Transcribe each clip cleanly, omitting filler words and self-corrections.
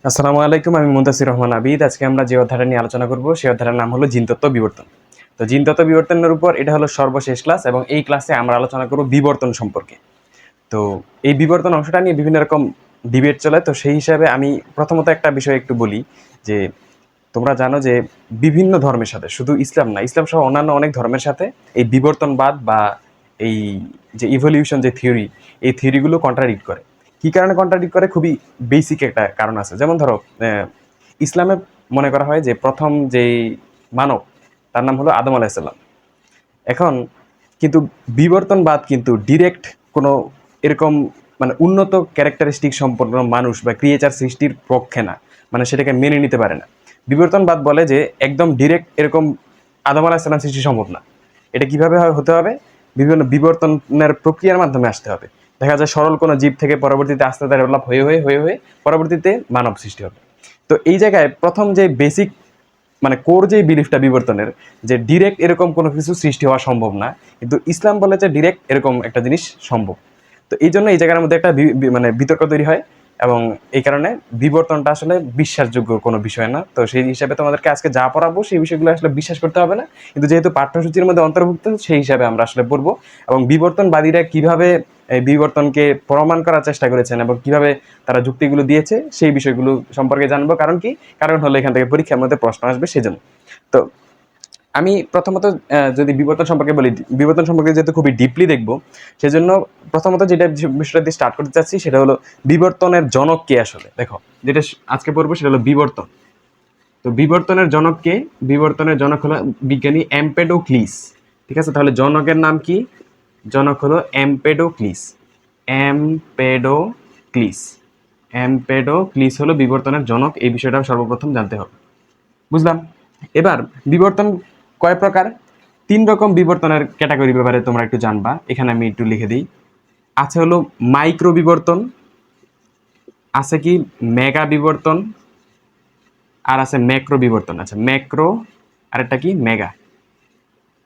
আসসালামু আলাইকুম, আমি মুনতাসির রহমান আবিদ। আজকে আমরা যে অধ্যায়টা নিয়ে আলোচনা করব সেই অধ্যায়ের নাম হলো জিনতত্ত্ব বিবর্তন। তো জিনতত্ত্ব বিবর্তনের উপর এটা হলো সর্বশেষ ক্লাস এবং এই ক্লাসে আমরা আলোচনা করব বিবর্তন সম্পর্কে। তো এই বিবর্তন অংশটা নিয়ে বিভিন্ন রকম ডিবেট চলে। তো সেই হিসাবে আমি প্রথমত একটা বিষয় একটু বলি যে তোমরা জানো যে বিভিন্ন ধর্মের সাথে, শুধু ইসলাম না, ইসলাম সহ অন্যান্য অনেক ধর্মের সাথে এই বিবর্তনবাদ বা এই যে ইভলিউশন যে থিওরি, এই থিওরিগুলো কন্ট্রাডিক্ট করে। কি কারণে কন্ট্রাডিক্ট করে? খুবই বেসিক একটা কারণ আছে। যেমন ধরো, ইসলামে মনে করা হয় যে প্রথম যেই মানব, তার নাম হলো আদম আলাহিসাল্লাম। এখন কিন্তু বিবর্তনবাদ কিন্তু ডিরেক্ট কোনো এরকম মানে উন্নত ক্যারেক্টারিস্টিক সম্পন্ন মানুষ বা ক্রিয়েচার সৃষ্টির পক্ষে না, মানে সেটাকে মেনে নিতে পারে না। বিবর্তনবাদ বলে যে একদম ডিরেক্ট এরকম আদম আলাহিসাল্লাম সৃষ্টি সম্ভব না। এটা কিভাবে হতে হবে? বিভিন্ন বিবর্তনের প্রক্রিয়ার মাধ্যমে আসতে হবে। দেখা যায় সরল কোনো জীব থেকে পরবর্তীতে আস্তে আস্তে ডেভেলপ হয়ে হয়ে হয়ে হয়ে পরবর্তীতে মানব সৃষ্টি হবে। তো এই জায়গায় প্রথম যে বেসিক মানে কোর যে বিলিফটা বিবর্তনের, যে ডিরেক্ট এরকম কোনো কিছু সৃষ্টি হওয়া সম্ভব না, কিন্তু ইসলাম বলে যে ডিরেক্ট এরকম একটা জিনিস সম্ভব। তো এই জন্য এই জায়গার মধ্যে একটা মানে বিতর্ক তৈরি হয় এবং এই কারণে বিবর্তনটা আসলে বিশ্বাসযোগ্য কোনো বিষয় না। তো সেই হিসাবে তোমাদেরকে আজকে যা পড়াবো সেই বিষয়গুলো আসলে বিশ্বাস করতে হবে না, কিন্তু যেহেতু পাঠ্যসূচির মধ্যে অন্তর্ভুক্ত সেই হিসাবে আমরা আসলে পড়বো এবং বিবর্তনবাদীরা কিভাবে এই বিবর্তনকে প্রমাণ করার চেষ্টা করেছেন এবং কিভাবে তারা যুক্তিগুলো দিয়েছে সেই বিষয়গুলো সম্পর্কে জানবো। কারণ কি? কারণ হলো এখান থেকে পরীক্ষার মধ্যে প্রশ্ন আসবে সেজন্য। তো আমি প্রথমত যদি বিবর্তন সম্পর্কে বলি, বিবর্তন সম্পর্কে যেহেতু খুবই ডিপলি দেখবো, সেজন্য প্রথমত যেটা বিষয়টা দিয়ে স্টার্ট করতে চাচ্ছি সেটা হলো বিবর্তনের জনক কে আসলে। দেখো, যেটা আজকে পড়বো সেটা হলো বিবর্তন। তো বিবর্তনের জনক কে? বিবর্তনের জনক হলো বিজ্ঞানী এম্পেডোক্লিস। ঠিক আছে, তাহলে জনকের নাম কি? জনক হলো এম্পেডোক্লিস। এম্পেডোক্লিস। এম্পেডোক্লিস হলো বিবর্তনের জনক। এই বিষয়টা সর্বপ্রথম জানতে হবে। বুঝলাম। এবার বিবর্তন কয় প্রকার? তিন রকম বিবর্তনের ক্যাটাগরি ব্যাপারে তোমরা একটু জানবা, এখানে আমি একটু লিখে দিই। আছে হলো মাইক্রো বিবর্তন, আছে কি মেগা বিবর্তন, আর আছে ম্যাক্রো বিবর্তন। আচ্ছা, ম্যাক্রো, আরেকটা কি মেগা,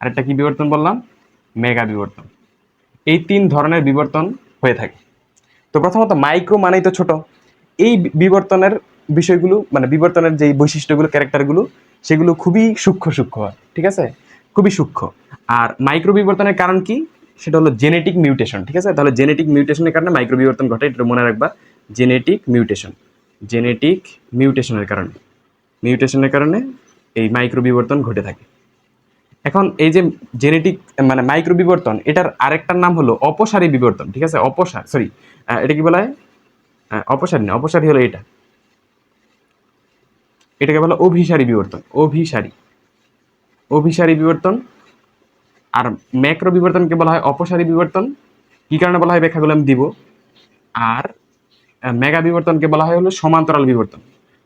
আরেকটা কি বিবর্তন বললাম? মেগা বিবর্তন। এই তিন ধরনের বিবর্তন হয়ে থাকে। তো প্রথমত মাইক্রো মানেই তো ছোট। এই বিবর্তনের বিষয়গুলো মানে বিবর্তনের যে বৈশিষ্ট্যগুলো, ক্যারেক্টারগুলো, সেগুলো খুবই সূক্ষ্ম সূক্ষ্ম হয়। ঠিক আছে, খুবই সূক্ষ্ম। আর মাইক্রো বিবর্তনের কারণ কি? সেটা হলো জেনেটিক মিউটেশন। ঠিক আছে, তাহলে জেনেটিক মিউটেশনের কারণে মাইক্রো বিবর্তন ঘটে, এটা মনে রাখবা। জেনেটিক মিউটেশন, জেনেটিক মিউটেশনের কারণে, মিউটেশনের কারণে এই মাইক্রো বিবর্তন ঘটে থাকে। এখন এই যে জেনেটিক মানে মাইক্রো বিবর্তন, এটার আরেকটার নাম হলো অপসারী বিবর্তন। ঠিক আছে, অপসার, সরি, এটা কি বলা হয়? অপসারী না, অপসারী হলো এটা, এটাকে বলা অভিসারী বিবর্তন। অভিসারী, অভিসারী বিবর্তন। আর ম্যাক্রো বিবর্তনকে বলা হয় অপসারী বিবর্তন। কি কারণে বলা হয় ব্যাখ্যাগুলো আমি দিব। আর মেগা বিবর্তনকে বলা হয় হলো সমান্তরাল বিবর্তন।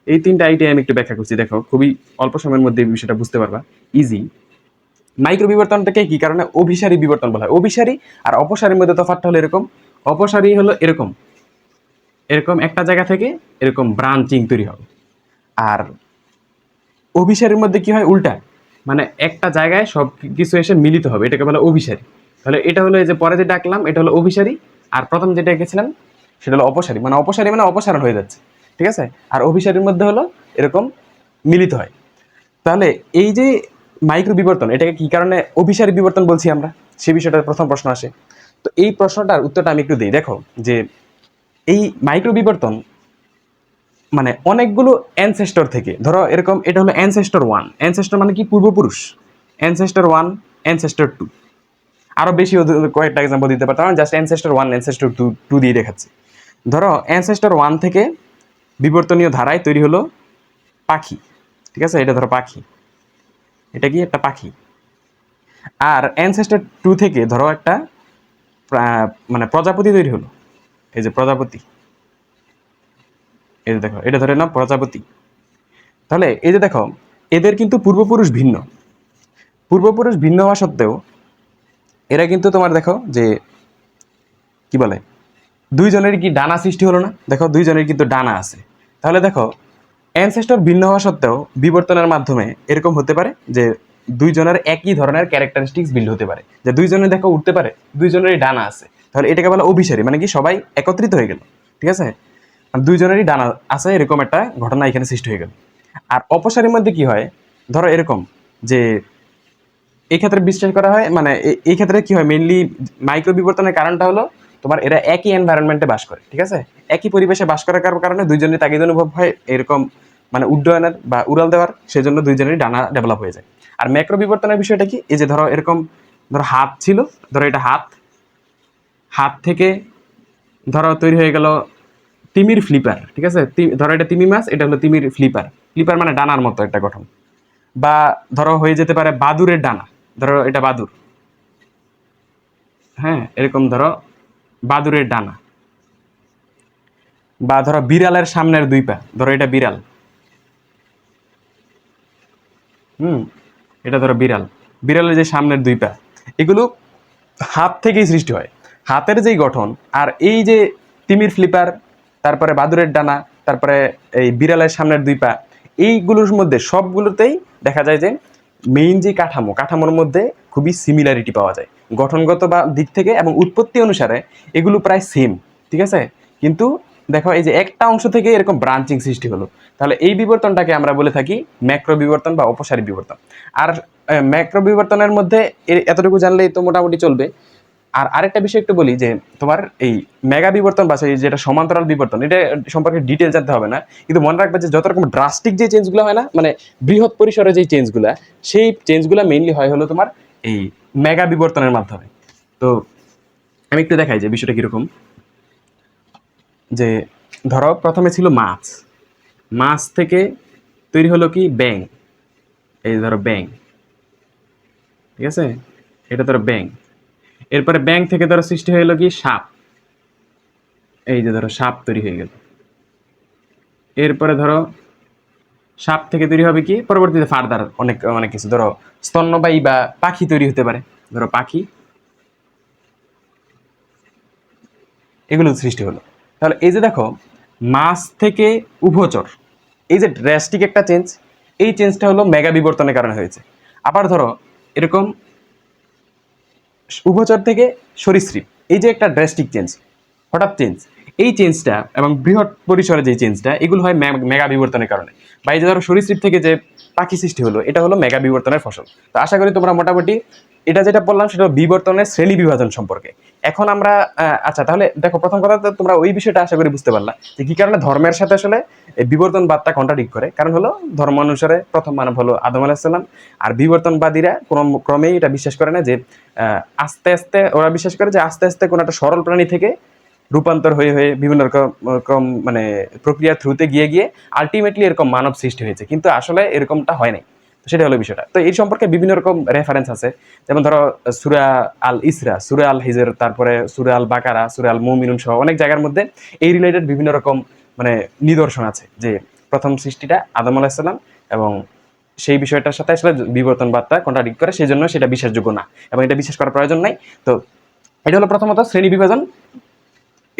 এই তিনটা আইডিয়া আমি একটু ব্যাখ্যা করছি, দেখো খুবই অল্প সময়ের মধ্যে এই বিষয়টা বুঝতে পারবা, ইজি। মাইক্রো বিবর্তনটাকে কি কারণে অভিসারী বিবর্তন বলা হয়? অভিসারী আর অপসারীর মধ্যে তফাৎটা হলো এরকম। অপসারী হলো এরকম, এরকম একটা জায়গা থেকে এরকম ব্রাঞ্চিং তৈরি হবে। আর অভিসারীর মধ্যে কি হয়? উল্টা, মানে একটা জায়গায় সব কিছু এসে মিলিত হবে, এটাকে বলে অভিসারী। তাহলে এটা হলো এই যে পরে যে ডাকলাম, এটা হলো অভিসারী। আর প্রথম যেটা এঁকেছিলাম সেটা হলো অপসারী, মানে অপসারী মানে অপসারণ হয়ে যাচ্ছে। ঠিক আছে, আর অভিসারীর মধ্যে হলো এরকম মিলিত হয়। তাহলে এই যে মাইক্রো বিবর্তন, এটাকে কি কারণে অভিসারী বিবর্তন বলছি আমরা, সে বিষয়টার প্রথম প্রশ্ন আসে। তো এই প্রশ্নটার উত্তরটা আমি একটু দিই। দেখো যে এই মাইক্রো বিবর্তন মানে অনেকগুলো অ্যানসেস্টর থেকে, ধরো এরকম, এটা হলো অ্যানসেস্টর ওয়ান। অ্যানসেস্টর মানে কি? পূর্বপুরুষ। অ্যানসেস্টর ওয়ান, অ্যানসেস্টর টু, আরো বেশি কয়েকটা এক্সাম্পল দিতে পারতাম, just ancestor one, ancestor two two দিয়ে দেখাচ্ছি। ধরো অ্যানসেস্টর ওয়ান থেকে বিবর্তনীয় ধারায় তৈরি হলো পাখি। ঠিক আছে, এটা ধরো পাখি, এটা কি একটা পাখি। আর অ্যানসেস্টর টু থেকে ধরো একটা মানে প্রজাপতি তৈরি হলো, এই যে প্রজাপতি, এই যে দেখো, এটা ধরে না প্রজাপতি। তাহলে এই যে দেখো, এদের কিন্তু পূর্বপুরুষ ভিন্ন। পূর্বপুরুষ ভিন্ন হওয়া সত্ত্বেও এরা কিন্তু তোমার দেখো যে কি বলে, দুইজনের কি ডানা সৃষ্টি হলো না? দেখো দুইজনের কিন্তু ডানা আছে। তাহলে দেখো অ্যানসেস্টর ভিন্ন হওয়া সত্ত্বেও বিবর্তনের মাধ্যমে এরকম হতে পারে যে দুইজনের একই ধরনের ক্যারেক্টারিস্টিক্স বিল্ড হতে পারে, যে দুইজনে দেখো উঠতে পারে, দুইজনেরই ডানা আছে। তাহলে এটাকে বলা অভিসারী, মানে কি সবাই একত্রিত হয়ে গেল। ঠিক আছে, দুইজনেরই ডানা আছে, এরকম একটা ঘটনা এখানে সৃষ্টি হয়ে গেল। আর অপসারীর মধ্যে কি হয়, ধরো এরকম যে এই ক্ষেত্রে বিশ্বাস করা হয়, মানে এই ক্ষেত্রে কি হয়, মেইনলি মাইক্রো বিবর্তনের কারণটা হলো তোমার এরা একই এনভায়রনমেন্টে বাস করে, ঠিক আছে, একই পরিবেশে বাস করার কারণে দুইজনের তাগিদ অনুভব হয় এরকম, মানে উড্ডয়নের বা উড়াল দেওয়ার, সেজন্য দুইজনেরই ডানা ডেভেলপ হয়ে যায়। আর ম্যাক্রো বিবর্তনের বিষয়টা কি, এই যে ধরো এরকম, ধরো হাত ছিল, ধরো এটা হাত, হাত থেকে ধরো তৈরি হয়ে গেল তিমির ফ্লিপার, ঠিক আছে, ধরো এটা তিমি মাছ, এটা হলো তিমির ফ্লিপার। ফ্লিপার মানে ডানার মতো একটা গঠন। বা ধরো হয়ে যেতে পারে বাদুরের ডানা, ধরো এটা বাদুর, হ্যাঁ, এরকম ধরো বাদুরের ডানা। বা ধরো বিড়ালের সামনের দুই পা, ধরো এটা বিড়াল, হুম, এটা ধরো বিড়াল, বিড়ালের যে সামনের দুই পা, এগুলো হাত থেকেই সৃষ্টি হয়, হাতের যেই গঠন। আর এই যে তিমির ফ্লিপার, তারপরে বাদুরের ডানা, তারপরে এই বিড়ালের সামনের দুই পা, এইগুলোর মধ্যে সবগুলোতেই দেখা যায় যে মেইন যে কাঠামোর মধ্যে খুবই সিমিলারিটি পাওয়া যায় গঠনগত বা দিক থেকে, এবং উৎপত্তি অনুসারে এগুলো প্রায় সেম, ঠিক আছে। কিন্তু দেখো এই যে একটা অংশ থেকে এরকম ব্রাঞ্চিং সৃষ্টি হলো, তাহলে এই বিবর্তনটাকে আমরা বলে থাকি ম্যাক্রো বিবর্তন বা অপসারী বিবর্তন। আর ম্যাক্রো বিবর্তনের মধ্যে এতটুকু জানলেই তো মোটামুটি চলবে। আর আরেকটা বিষয় একটু বলি, যে তোমার এই মেগা বিবর্তন বা সেই যেটা সমান্তরাল বিবর্তন, এটা সম্পর্কে ডিটেল জানতে হবে না, কিন্তু মনে রাখবে যে যত রকম ড্রাস্টিক যে চেঞ্জগুলো হয় না, মানে বৃহৎ পরিসরে যে চেঞ্জগুলো, সেই চেঞ্জগুলো মেইনলি হয় হলো তোমার এই মেগা বিবর্তনের মাধ্যমে। তো আমি একটু দেখাই যে বিষয়টা কিরকম। যে ধরো প্রথমে ছিল মাছ, মাছ থেকে তৈরি হলো কি ব্যাং, এই ধরো ব্যাং, ঠিক আছে, এটা ধরো ব্যাং। এরপরে ব্যাং থেকে ধরো সৃষ্টি হয়ে গেলো কি সাপ, এই যে ধরো সাপ তৈরি হয়ে গেল। এরপরে ধরো সাপ থেকে তৈরি হবে কি পরবর্তীতে ফার্দার অনেক অনেক কিছু, ধরো স্তন্যপায়ী বা পাখি তৈরি হতে পারে, ধরো পাখি, এগুলো সৃষ্টি হলো। তাহলে এই যে দেখো মাছ থেকে উভচর, এই যে ড্রাস্টিক একটা চেঞ্জ, এই চেঞ্জটা হলো মেগা বিবর্তনের কারণে হয়েছে। আবার ধরো এরকম উভচর থেকে সরীসৃপ, এই যে একটা ড্রাস্টিক চেঞ্জ, হঠাৎ চেঞ্জ, এই চেঞ্জটা এবং বৃহৎ পরিসরে যে চেঞ্জটা, এগুলো হয় মেগা বিবর্তনের কারণে। বা এই যে ধরো সরীসৃপ থেকে যে পাখি সৃষ্টি হলো, এটা হলো মেগা বিবর্তনের ফসল। তো আশা করি তোমরা মোটামুটি এটা যেটা বললাম সেটা বিবর্তনের শ্রেণী বিভাজন সম্পর্কে। এখন আমরা আচ্ছা, তাহলে দেখো প্রথম কথা তো তোমরা ওই বিষয়টা আশা করি বুঝতে পারলা যে কি কারণে ধর্মের সাথে আসলে এই বিবর্তনবাদটা কন্ট্রাডিক্ট করে। কারণ হলো ধর্ম অনুসারে প্রথম মানব হলো আদম আলাইহিস সালাম, আর বিবর্তনবাদীরা ক্রমেই এটা বিশ্বাস করে না যে আস্তে আস্তে, ওরা বিশ্বাস করে যে আস্তে আস্তে কোনো একটা সরল প্রাণী থেকে রূপান্তর হয়ে হয়ে বিভিন্ন রকম মানে প্রক্রিয়ার থ্রুতে গিয়ে গিয়ে আলটিমেটলি এরকম মানব সৃষ্টি হয়েছে, কিন্তু আসলে এরকমটা হয় নাই। তো সেটা হলো বিষয়টা। তো এই সম্পর্কে বিভিন্ন রকম রেফারেন্স আছে, যেমন ধরো সূরা আল ইসরা, সূরা আল হিজর, তারপরে সূরা আল বাকারা, সূরা আল মুমিনুন সহ অনেক জায়গার মধ্যে এই রিলেটেড বিভিন্ন রকম মানে নিদর্শন আছে যে প্রথম সৃষ্টিটা আদম আলাইহিস সালাম, এবং সেই বিষয়টার সাথে আসলে বিবর্তনবাদটা কন্ট্রাডিক্ট করে, সেই জন্য সেটা বিশ্বাসযোগ্য না এবং এটা বিশ্বাস করার প্রয়োজন নাই। তো এটা হলো প্রথমত শ্রেণী বিভাজন,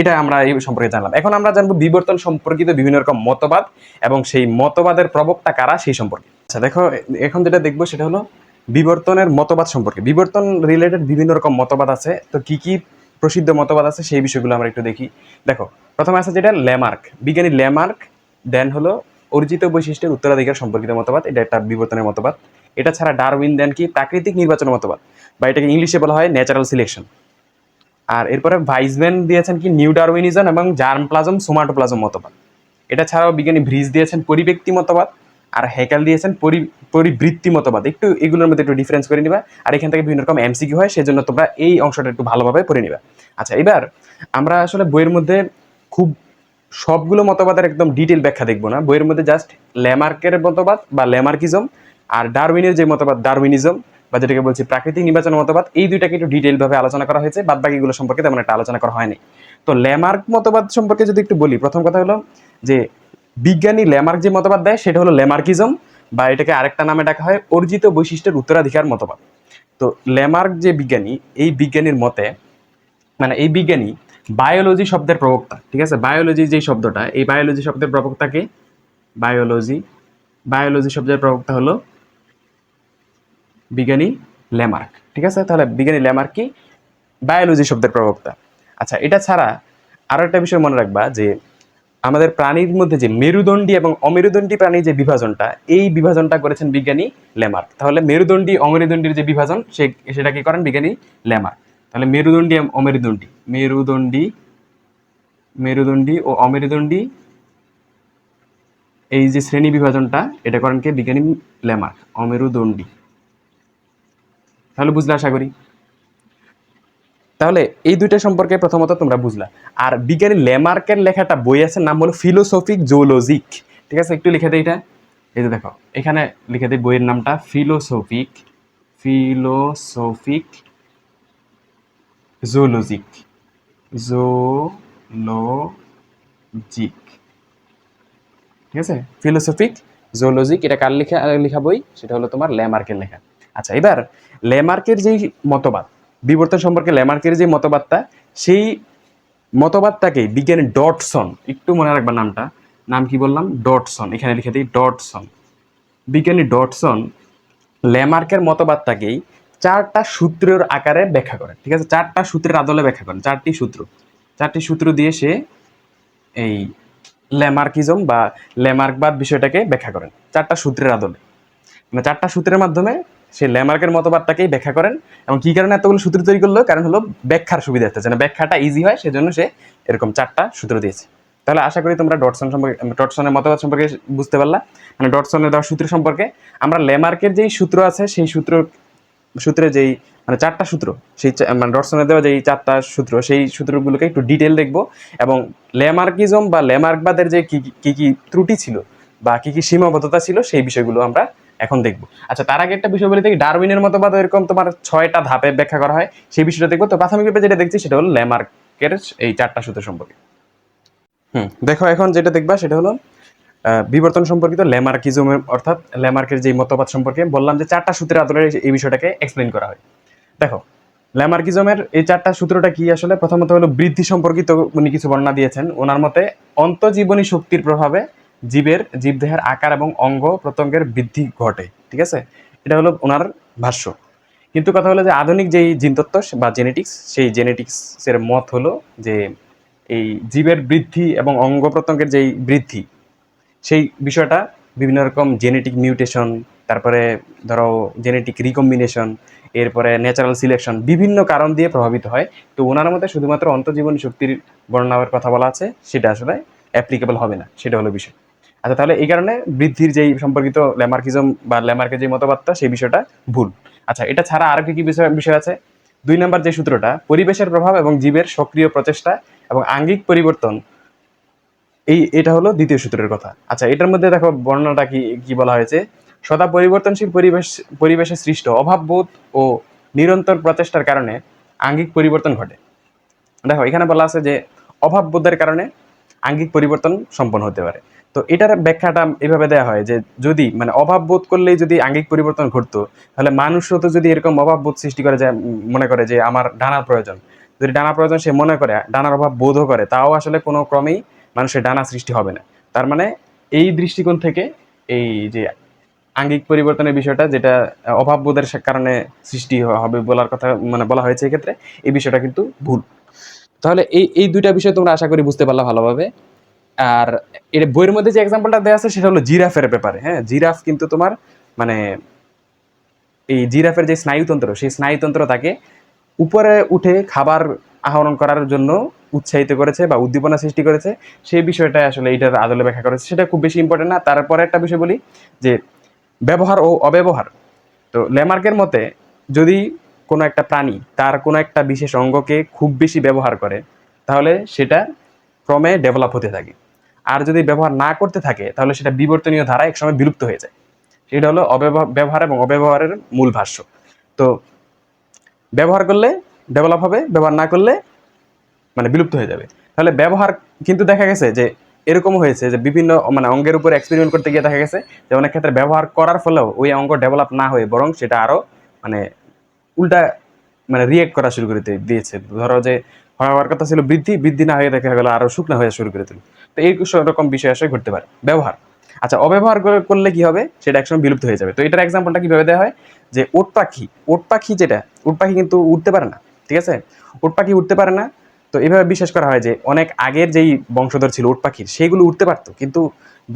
এটা আমরা এই সম্পর্কে জানলাম। এখন আমরা জানবো বিবর্তন সম্পর্কিত বিভিন্ন রকম মতবাদ এবং সেই মতবাদের প্রবক্তা কারা সেই সম্পর্কে। আচ্ছা দেখো, এখন যেটা দেখবো সেটা হলো বিবর্তনের মতবাদ সম্পর্কে। বিবর্তন রিলেটেড বিভিন্ন রকম মতবাদ আছে, তো কি কি প্রসিদ্ধ মতবাদ আছে সেই বিষয়গুলো আমরা একটু দেখি। দেখো প্রথমে আছে যেটা ল্যামার্ক, বিজ্ঞানী ল্যামার্ক, দেন হলো অর্জিত বৈশিষ্ট্যের উত্তরাধিকার সম্পর্কিত মতবাদ, এটা একটা বিবর্তনের মতবাদ। এটা ছাড়া ডারউইন দেন কি প্রাকৃতিক নির্বাচনের মতবাদ, বা এটাকে ইংলিশে বলা হয় ন্যাচারাল সিলেকশন। আর এরপরে ভাইসম্যান দিয়েছেন কি নিউ ডারউইনিজম এবং জার্ম প্লাজম সোমাটোপ্লাজম মতবাদ। এটা ছাড়াও বিজ্ঞানী ভ্রিজ দিয়েছেন পরিব্যক্তি মতবাদ, আর হেকেল দিয়েছেন পরিবৃত্তি মতবাদ। একটু এগুলোর মধ্যে একটু ডিফারেন্স করে নিবা, আর এখান থেকে বিভিন্ন রকম এমসিকিউ হয়, সেজন্য তোমরা এই অংশটা একটু ভালোভাবে পড়ে নিবা। আচ্ছা, এবার আমরা আসলে বইয়ের মধ্যে খুব সবগুলো মতবাদের একদম ডিটেল ব্যাখ্যা দেখবো না, বইয়ের মধ্যে জাস্ট ল্যামার্কের মতবাদ বা ল্যামার্কিজম আর ডারউইনের যে মতবাদ ডারউইনিজম, বা যেটাকে বলছি প্রাকৃতিক নির্বাচন মতবাদ, এই দুইটাকে একটু ডিটেইল ভাবে আলোচনা করা হয়েছে, বাদ বাকিগুলো সম্পর্কে তেমন একটা আলোচনা করা হয়নি। তো ল্যামার্ক মতবাদ সম্পর্কে যদি একটু বলি, প্রথম কথা হলো যে বিজ্ঞানী ল্যামার্ক যে মতবাদ দেয় সেটা হলো ল্যামার্কিজম, বা এটাকে আরেকটা নামে ডাকা হয় অর্জিত বৈশিষ্ট্যের উত্তরাধিকার মতবাদ। তো ল্যামার্ক যে বিজ্ঞানী, এই বিজ্ঞানীর মতে, মানে এই বিজ্ঞানী বায়োলজি শব্দের প্রবক্তা, ঠিক আছে, বায়োলজি যে শব্দটা, এই বায়োলজি শব্দের প্রবক্তাকে বায়োলজি, বায়োলজি শব্দের প্রবক্তা হলো বিজ্ঞানী ল্যামার্ক, ঠিক আছে। তাহলে বিজ্ঞানী ল্যামার্ক কি বায়োলজি শব্দের প্রবক্তা। আচ্ছা, এটা ছাড়া আরো একটা বিষয় মনে রাখবা যে আমাদের প্রাণীর মধ্যে যে মেরুদণ্ডী এবং অমেরুদণ্ডী প্রাণীর যে বিভাজনটা, এই বিভাজনটা করেছেন বিজ্ঞানী ল্যামার্ক। তাহলে মেরুদণ্ডী অমেরুদণ্ডীর যে বিভাজন সেটা কি করেন বিজ্ঞানী ল্যামার্ক। তাহলে মেরুদণ্ডী এবং অমেরুদণ্ডী, মেরুদণ্ডী ও অমেরুদণ্ডী এই যে শ্রেণী বিভাজনটা এটা করেন কে বিজ্ঞানী ল্যামার্ক, অমেরুদণ্ডী। তাহলে বুঝলে আশা করি। তাহলে এই দুইটা সম্পর্কে প্রথমত তোমরা বুঝলা। আর বিজ্ঞানী ল্যামার্কের লেখাটা বই আছে, নাম হলো ফিলোসফিক জুলজিক। ঠিক আছে, একটু লিখে দেই এটা। এই যে দেখো এখানে লিখে দিই বইয়ের নামটা ফিলোসফিক জুলজিক, ঠিক আছে, ফিলোসফিক জুলজিক। এটা কার লেখা বই? সেটা হলো তোমার ল্যামার্কের লেখা। আচ্ছা, এবার ল্যামার্কের যেই মতবাদ বিবর্তন সম্পর্কে, ল্যামার্কের যে মতবাদটা, সেই মতবাদটাকেই বিজ্ঞানী ডটসন, একটু মনে রাখবা নামটা, নাম কি বললাম? ডটসন। এখানে লিখে দিই ডটসন। বিজ্ঞানী ডটসন ল্যামার্কের মতবাদটাকেই 4টা সূত্রের আকারে ব্যাখ্যা করেন। ঠিক আছে, 4টা সূত্রের আদলে ব্যাখ্যা করেন। 4টি সূত্র দিয়ে সে এই ল্যামার্কিজম বা ল্যামার্কবাদ বিষয়টাকে ব্যাখ্যা করেন 4টা সূত্রের আদলে। মানে 4টা সূত্রের মাধ্যমে সে ল্যামার্কের মতবাদটাকেই ব্যাখ্যা করেন। এবং কি কারণে এতগুলো সূত্র তৈরি করলো? কারণ হলো ব্যাখ্যার সুবিধার্থে, যেন ব্যাখ্যাটা ইজি হয়, সেজন্য সে এরকম 4টা সূত্র দিয়েছে। তাহলে আশা করি তোমরা ডটসনের মতবাদ সম্পর্কে বুঝতে পারলা, মানে ডটসনের দেওয়া সূত্র সম্পর্কে। আমরা ল্যামার্কের যেই সূত্র আছে সেই সূত্রে যেই মানে 4টা সূত্র, সেই মানে ডটসনের দেওয়া যেই 4টা সূত্র, সেই সূত্রগুলোকে একটু ডিটেল দেখবো। এবং ল্যামার্কিজম বা ল্যামার্কবাদের যে কি ত্রুটি ছিল বা কি সীমাবদ্ধতা ছিল, সেই বিষয়গুলো আমরা এখন দেখবো। আচ্ছা, তার আগে একটা বিষয় বলি দেখি, ডারউইনের মতবাদ এরকম তোমার 6টা ধাপে ব্যাখ্যা করা হয়, সেই বিষয়টা দেখবো। তো প্রাথমিকভাবে যেটা দেখছি সেটা হলো ল্যামার্কের এই 4টা সূত্র সম্পর্কে। দেখো এখন যেটা দেখবা সেটা হলো বিবর্তন সম্পর্কিত ল্যামার্কিজমের, অর্থাৎ ল্যামার্কের যে মতবাদ সম্পর্কে বললাম যে 4টা সূত্রের আদলে এই বিষয়টাকে এক্সপ্লেইন করা হয়। দেখো ল্যামার্কিজমের এই 4টা সূত্রটা কি আসলে? প্রথমত হলো বৃদ্ধি সম্পর্কিত উনি কিছু বর্ণনা দিয়েছেন। ওনার মতে অন্তঃজীবনী শক্তির প্রভাবে জীবদেহের আকার এবং অঙ্গ প্রত্যঙ্গের বৃদ্ধি ঘটে। ঠিক আছে, এটা হলো ওনার ভাষ্য। কিন্তু কথা হলো যে আধুনিক যেই জিনতত্ত্ব বা জেনেটিক্স, সেই জেনেটিক্সের মত হলো যে এই জীবের বৃদ্ধি এবং অঙ্গ প্রত্যঙ্গের যেই বৃদ্ধি, সেই বিষয়টা বিভিন্ন রকম জেনেটিক মিউটেশন, তারপরে ধরো জেনেটিক রিকম্বিনেশন, এরপরে ন্যাচারাল সিলেকশন, বিভিন্ন কারণ দিয়ে প্রভাবিত হয়। তো ওনার মধ্যে শুধুমাত্র অন্তর্জীবনী শক্তির বর্ণনার কথা বলা আছে, সেটা আসলে অ্যাপ্লিকেবল হবে না, সেটা হলো বিষয়। আচ্ছা, তাহলে এই কারণে বৃদ্ধির যেই সম্পর্কিত ল্যামার্কিজম বা ল্যামার্কের যে মতবাদটা, সেই বিষয়টা ভুল। আচ্ছা, এটা ছাড়া আরো কি বিষয় আছে? 2 নম্বর যে সূত্রটা, পরিবেশের প্রভাব এবং জীবের সক্রিয় প্রচেষ্টা এবং আঙ্গিক পরিবর্তন, এটা হলো দ্বিতীয় সূত্রের কথা। আচ্ছা, এটার মধ্যে দেখো বর্ণনাটা কি বলা হয়েছে? সদা পরিবর্তনশীল পরিবেশে সৃষ্ট অভাববোধ ও নিরন্তর প্রচেষ্টার কারণে আঙ্গিক পরিবর্তন ঘটে। দেখো এখানে বলা আছে যে অভাববোধের কারণে আঙ্গিক পরিবর্তন সম্পন্ন হতে পারে। তো এটার ব্যাখ্যাটা এভাবে দেওয়া হয় যে যদি মানে অভাববোধ করলেই যদি আঙ্গিক পরিবর্তন ঘটতো, তাহলে মানুষও তো যদি এরকম অভাববোধ সৃষ্টি করে যায়, মনে করে যে আমার ডানার প্রয়োজন, যদি ডানার প্রয়োজন সে মনে করে, ডানার অভাব বোধও করে, তাও আসলে কোনো ক্রমেই মানুষের ডানা সৃষ্টি হবে না। তার মানে এই দৃষ্টিকোণ থেকে এই যে আঙ্গিক পরিবর্তনের বিষয়টা, যেটা অভাববোধের কারণে সৃষ্টি হবে বলার কথা মানে বলা হয়েছে, এক্ষেত্রে এই বিষয়টা কিন্তু ভুল। তাহলে এই দুইটা বিষয় তোমরা আশা করি বুঝতে পারলা ভালোভাবে। আর এর বইয়ের মধ্যে যে এক্সাম্পলটা দেওয়া আছে সেটা হলো জিরাফের ব্যাপারে। হ্যাঁ, জিরাফ কিন্তু তোমার মানে এই জিরাফের যে স্নায়ুতন্ত্র, সেই স্নায়ুতন্ত্র তাকে উপরে উঠে খাবার আহরণ করার জন্য উৎসাহিত করেছে বা উদ্দীপনা সৃষ্টি করেছে। সেই বিষয়টা আসলে এইটার আদলে ব্যাখ্যা করেছে, সেটা খুব বেশি ইম্পর্টেন্ট না। তারপরে একটা বিষয় বলি যে ব্যবহার ও অব্যবহার। তো ল্যামার্কের মতে যদি কোনো একটা প্রাণী তার কোনো একটা বিশেষ অঙ্গকে খুব বেশি ব্যবহার করে, তাহলে সেটা ক্রমে ডেভেলপ হতে থাকে। আর যদি ব্যবহার না করতে থাকে, তাহলে সেটা বিবর্তনীয় ধারায় একসময় বিলুপ্ত হয়ে যায়। সেটা হলো ব্যবহার এবং অব্যবহারের মূল ভাষ্য। তো ব্যবহার করলে ডেভেলপ হবে, ব্যবহার না করলে মানে বিলুপ্ত হয়ে যাবে। তাহলে ব্যবহার কিন্তু দেখা গেছে যে এরকম হয়েছে যে বিভিন্ন মানে অঙ্গের উপরে এক্সপেরিমেন্ট করতে গিয়ে দেখা গেছে যে অনেক ক্ষেত্রে ব্যবহার করার ফলেও ওই অঙ্গ ডেভেলপ না হয়ে বরং সেটা আরো মানে উল্টা মানে রিয়েক্ট করা শুরু করে দিয়েছে। ধরো যে হওয়ার কথা ছিল বৃদ্ধি না হয়ে দেখা গেল আরো শুকনা হয়ে শুরু করে দিল। তো এই রকম বিষয় আসলে ঘটতে পারে ব্যবহার। আচ্ছা, অব্যবহার করলে কি হবে? সেটা একসময় বিলুপ্ত হয়ে যাবে। তো এটার এক্সাম্পলটা কিভাবে দেওয়া হয় যে উট পাখি কিন্তু উঠতে পারে না। ঠিক আছে, উট পাখি উঠতে পারে না, তো এভাবে বিশ্বাস করা হয় যে অনেক আগের যেই বংশধর ছিল উট পাখির সেইগুলো উঠতে পারতো, কিন্তু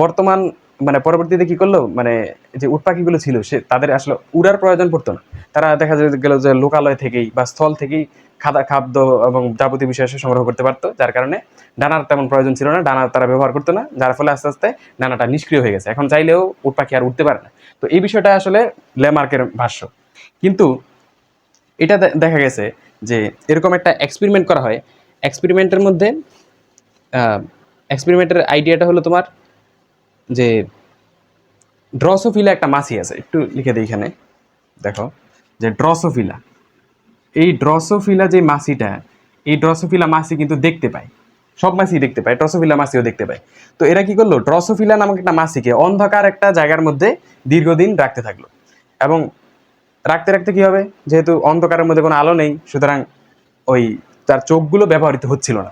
বর্তমান মানে পরবর্তীতে কি করলো, মানে যে উট পাখিগুলো ছিল সে তাদের আসলে উড়ার প্রয়োজন পড়তো না। তারা দেখা গেল যে লোকালয় থেকেই বা স্থল থেকেই খাদ্য এবং যাবতীয় বিষয় সংগ্রহ করতে পারতো, যার কারণে ডানার তেমন প্রয়োজন ছিল না, ডানা তারা ব্যবহার করতো না, যার ফলে আস্তে আস্তে ডানাটা নিষ্ক্রিয় হয়ে গেছে। এখন চাইলেও উট পাখি আর উঠতে পারে না। তো এই বিষয়টা আসলে লেমার্কের ভাষ্য। কিন্তু এটা দেখা গেছে যে এরকম একটা এক্সপেরিমেন্ট করা হয়। এক্সপেরিমেন্টের মধ্যে এক্সপেরিমেন্টের আইডিয়াটা হলো তোমার যে ড্রসোফিলা একটা মাছি আছে, একটু লিখে দিই এখানে দেখো, যে ড্রসোফিলা, এই ড্রসোফিলা যে মাছিটা, এই ড্রসোফিলা মাছি কিন্তু দেখতে পায়, সব মাছি দেখতে পায়, ড্রসোফিলা মাছিও দেখতে পায়। তো এরা কি করলো, ড্রসোফিলা নামক একটা মাছিকে অন্ধকার একটা জায়গার মধ্যে দীর্ঘদিন রাখতে থাকলো। এবং রাখতে রাখতে কি হবে, যেহেতু অন্ধকারের মধ্যে কোনো আলো নেই, সুতরাং ওই তার চোখগুলো ব্যবহৃত হচ্ছিল না।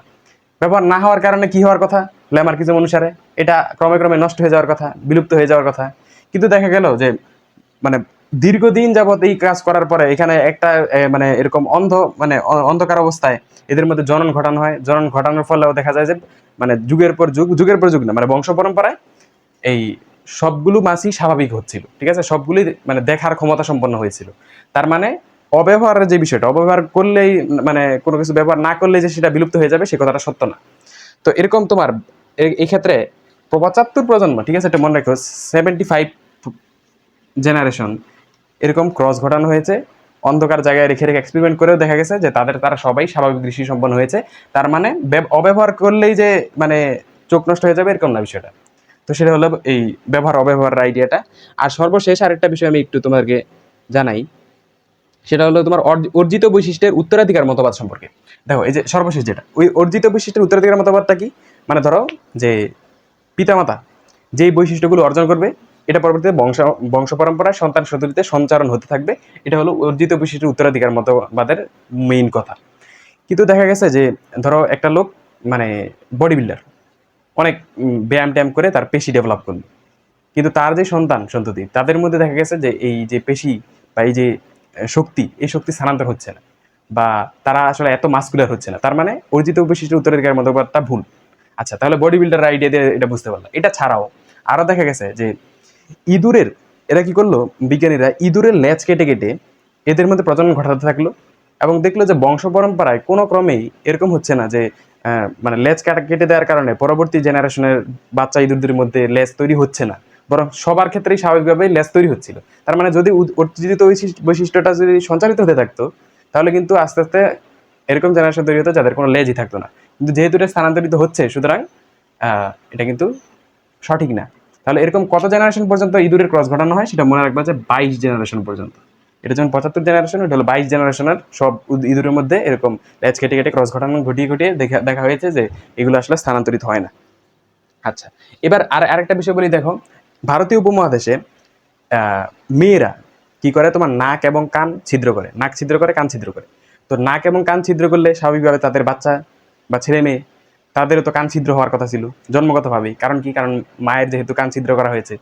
ব্যবহার না হওয়ার কারণে কি হওয়ার কথা, ল্যামার্কিজম অনুসারে এটা ক্রমে ক্রমে নষ্ট হয়ে যাওয়ার কথা, বিলুপ্ত হয়ে যাওয়ার কথা। কিন্তু দেখা গেল যে মানে দীর্ঘদিন যাবৎ এই কাজ করার পরে এখানে একটা মানে এরকম অন্ধকার অবস্থায় এদের মধ্যে জনন ঘটানো হয়। জনন ঘটানোর ফলেও দেখা যায় যে মানে যুগের পর যুগ না, মানে বংশ পরম্পরায় এই সবগুলো মাছই স্বাভাবিক হচ্ছিল, ঠিক আছে, সবগুলি মানে দেখার ক্ষমতা সম্পন্ন হয়েছিল। তার মানে অব্যবহারের যে বিষয়টা, অব্যবহার করলেই মানে কোনো কিছু ব্যবহার না করলে যে সেটা বিলুপ্ত হয়ে যাবে সে কথাটা সত্য না। তো এরকম তোমার এই ক্ষেত্রে ৭৫ প্রজন্ম, ঠিক আছে, এটা মনে রাখো, 75 জেনারেশন এরকম ক্রস ঘটানো হয়েছে। অন্ধকার জায়গায় রেখে রেখে এক্সপেরিমেন্ট করেও দেখা গেছে যে তারা সবাই স্বাভাবিক দৃষ্টি সম্পন্ন হয়েছে। তার মানে অব্যবহার করলেই যে মানে চোখ নষ্ট হয়ে যাবে এরকম না বিষয়টা। তো সেটা হলো এই অব্যবহারের আইডিয়াটা। আর সর্বশেষ আরেকটা বিষয় আমি একটু তোমাকে জানাই, সেটা হলো তোমার অর্জিত বৈশিষ্ট্যের উত্তরাধিকার মতবাদ সম্পর্কে। দেখো এই যে সর্বশেষ যেটা, ওই অর্জিত বৈশিষ্ট্যের উত্তরাধিকার মতবাদটা কি, মানে ধরো যে পিতামাতা যেই বৈশিষ্ট্যগুলো অর্জন করবে এটা পরবর্তীতে বংশ পরম্পরায় সন্তান সন্ততিতে সঞ্চারণ হতে থাকবে। এটা হলো অর্জিত বৈশিষ্ট্যের উত্তরাধিকার মতবাদের মেইন কথা। কিন্তু দেখা গেছে যে ধরো একটা লোক মানে বডি বিল্ডার, অনেক ব্যায়াম ট্যায়াম করে তার পেশি ডেভেলপ করলো, কিন্তু তার যে সন্ততি তাদের মধ্যে দেখা গেছে যে এই যে পেশি বা এই যে শক্তি, এই শক্তি স্থানান্তর হচ্ছে না, বা তারা আসলে এত মাস্কুলার হচ্ছে না। তার মানে অর্জিত বৈশিষ্ট্য উত্তরাধিকার মতবাদটা ভুল। আচ্ছা, তাহলে বডি বিল্ডার আইডিয়া দিয়ে এটা বুঝতে পারলাম। এটা ছাড়াও আরো দেখা গেছে যে ইঁদুরের, এরা কি করলো, বিজ্ঞানীরা ইঁদুরের লেজ কেটে কেটে এদের মধ্যে প্রজনন ঘটাতে থাকলো, এবং দেখলো যে বংশ পরম্পরায় কোনো ক্রমেই এরকম হচ্ছে না যে মানে লেজ কেটে দেওয়ার কারণে পরবর্তী জেনারেশনের বাচ্চা ইঁদুরদের মধ্যে লেজ তৈরি হচ্ছে না, বরং সবার ক্ষেত্রেই স্বাভাবিকভাবেই লেজ তৈরি হচ্ছিল। তার মানে যদি অর্জিত বৈশিষ্ট্যটা যদি সঞ্চালিত হতে থাকতো, তাহলে কিন্তু আস্তে আস্তে এরকম জেনারেশন তৈরি হতো যাদের কোনো লেজই থাকতো না। কিন্তু যেহেতু এটা স্থানান্তরিত হচ্ছে, সুতরাং এটা কিন্তু সঠিক না। তাহলে এরকম কত জেনারেশন পর্যন্ত ইঁদুরের ক্রস ঘটানো হয় সেটা মনে রাখবা যে 22 জেনারেশন পর্যন্ত। এটা যেমন 75 জেনারেশন, এটা হলো 22 জেনারেশনের সব ইঁদুরের মধ্যে এরকম লেজ কেটে কেটে ক্রস ঘটানো ঘটিয়ে ঘটিয়ে দেখা হয়েছে যে এগুলো আসলে স্থানান্তরিত হয় না। আচ্ছা, এবার আরেকটা বিষয় বলি। দেখো, ভারতীয় উপমহাদেশে মেয়েরা কি করে, তোমার নাক এবং কান ছিদ্র করে, নাক ছিদ্র করে, কান ছিদ্র করে। তো নাক এবং কান ছিদ্র করলে স্বাভাবিকভাবে তাদের বাচ্চা বা ছেলে মেয়ে তাদেরও তো কান ছিদ্র হওয়ার কথা ছিল জন্মগতভাবেই। কারণ কি, কারণ মায়ের যেহেতু কান ছিদ্র করা হয়েছে,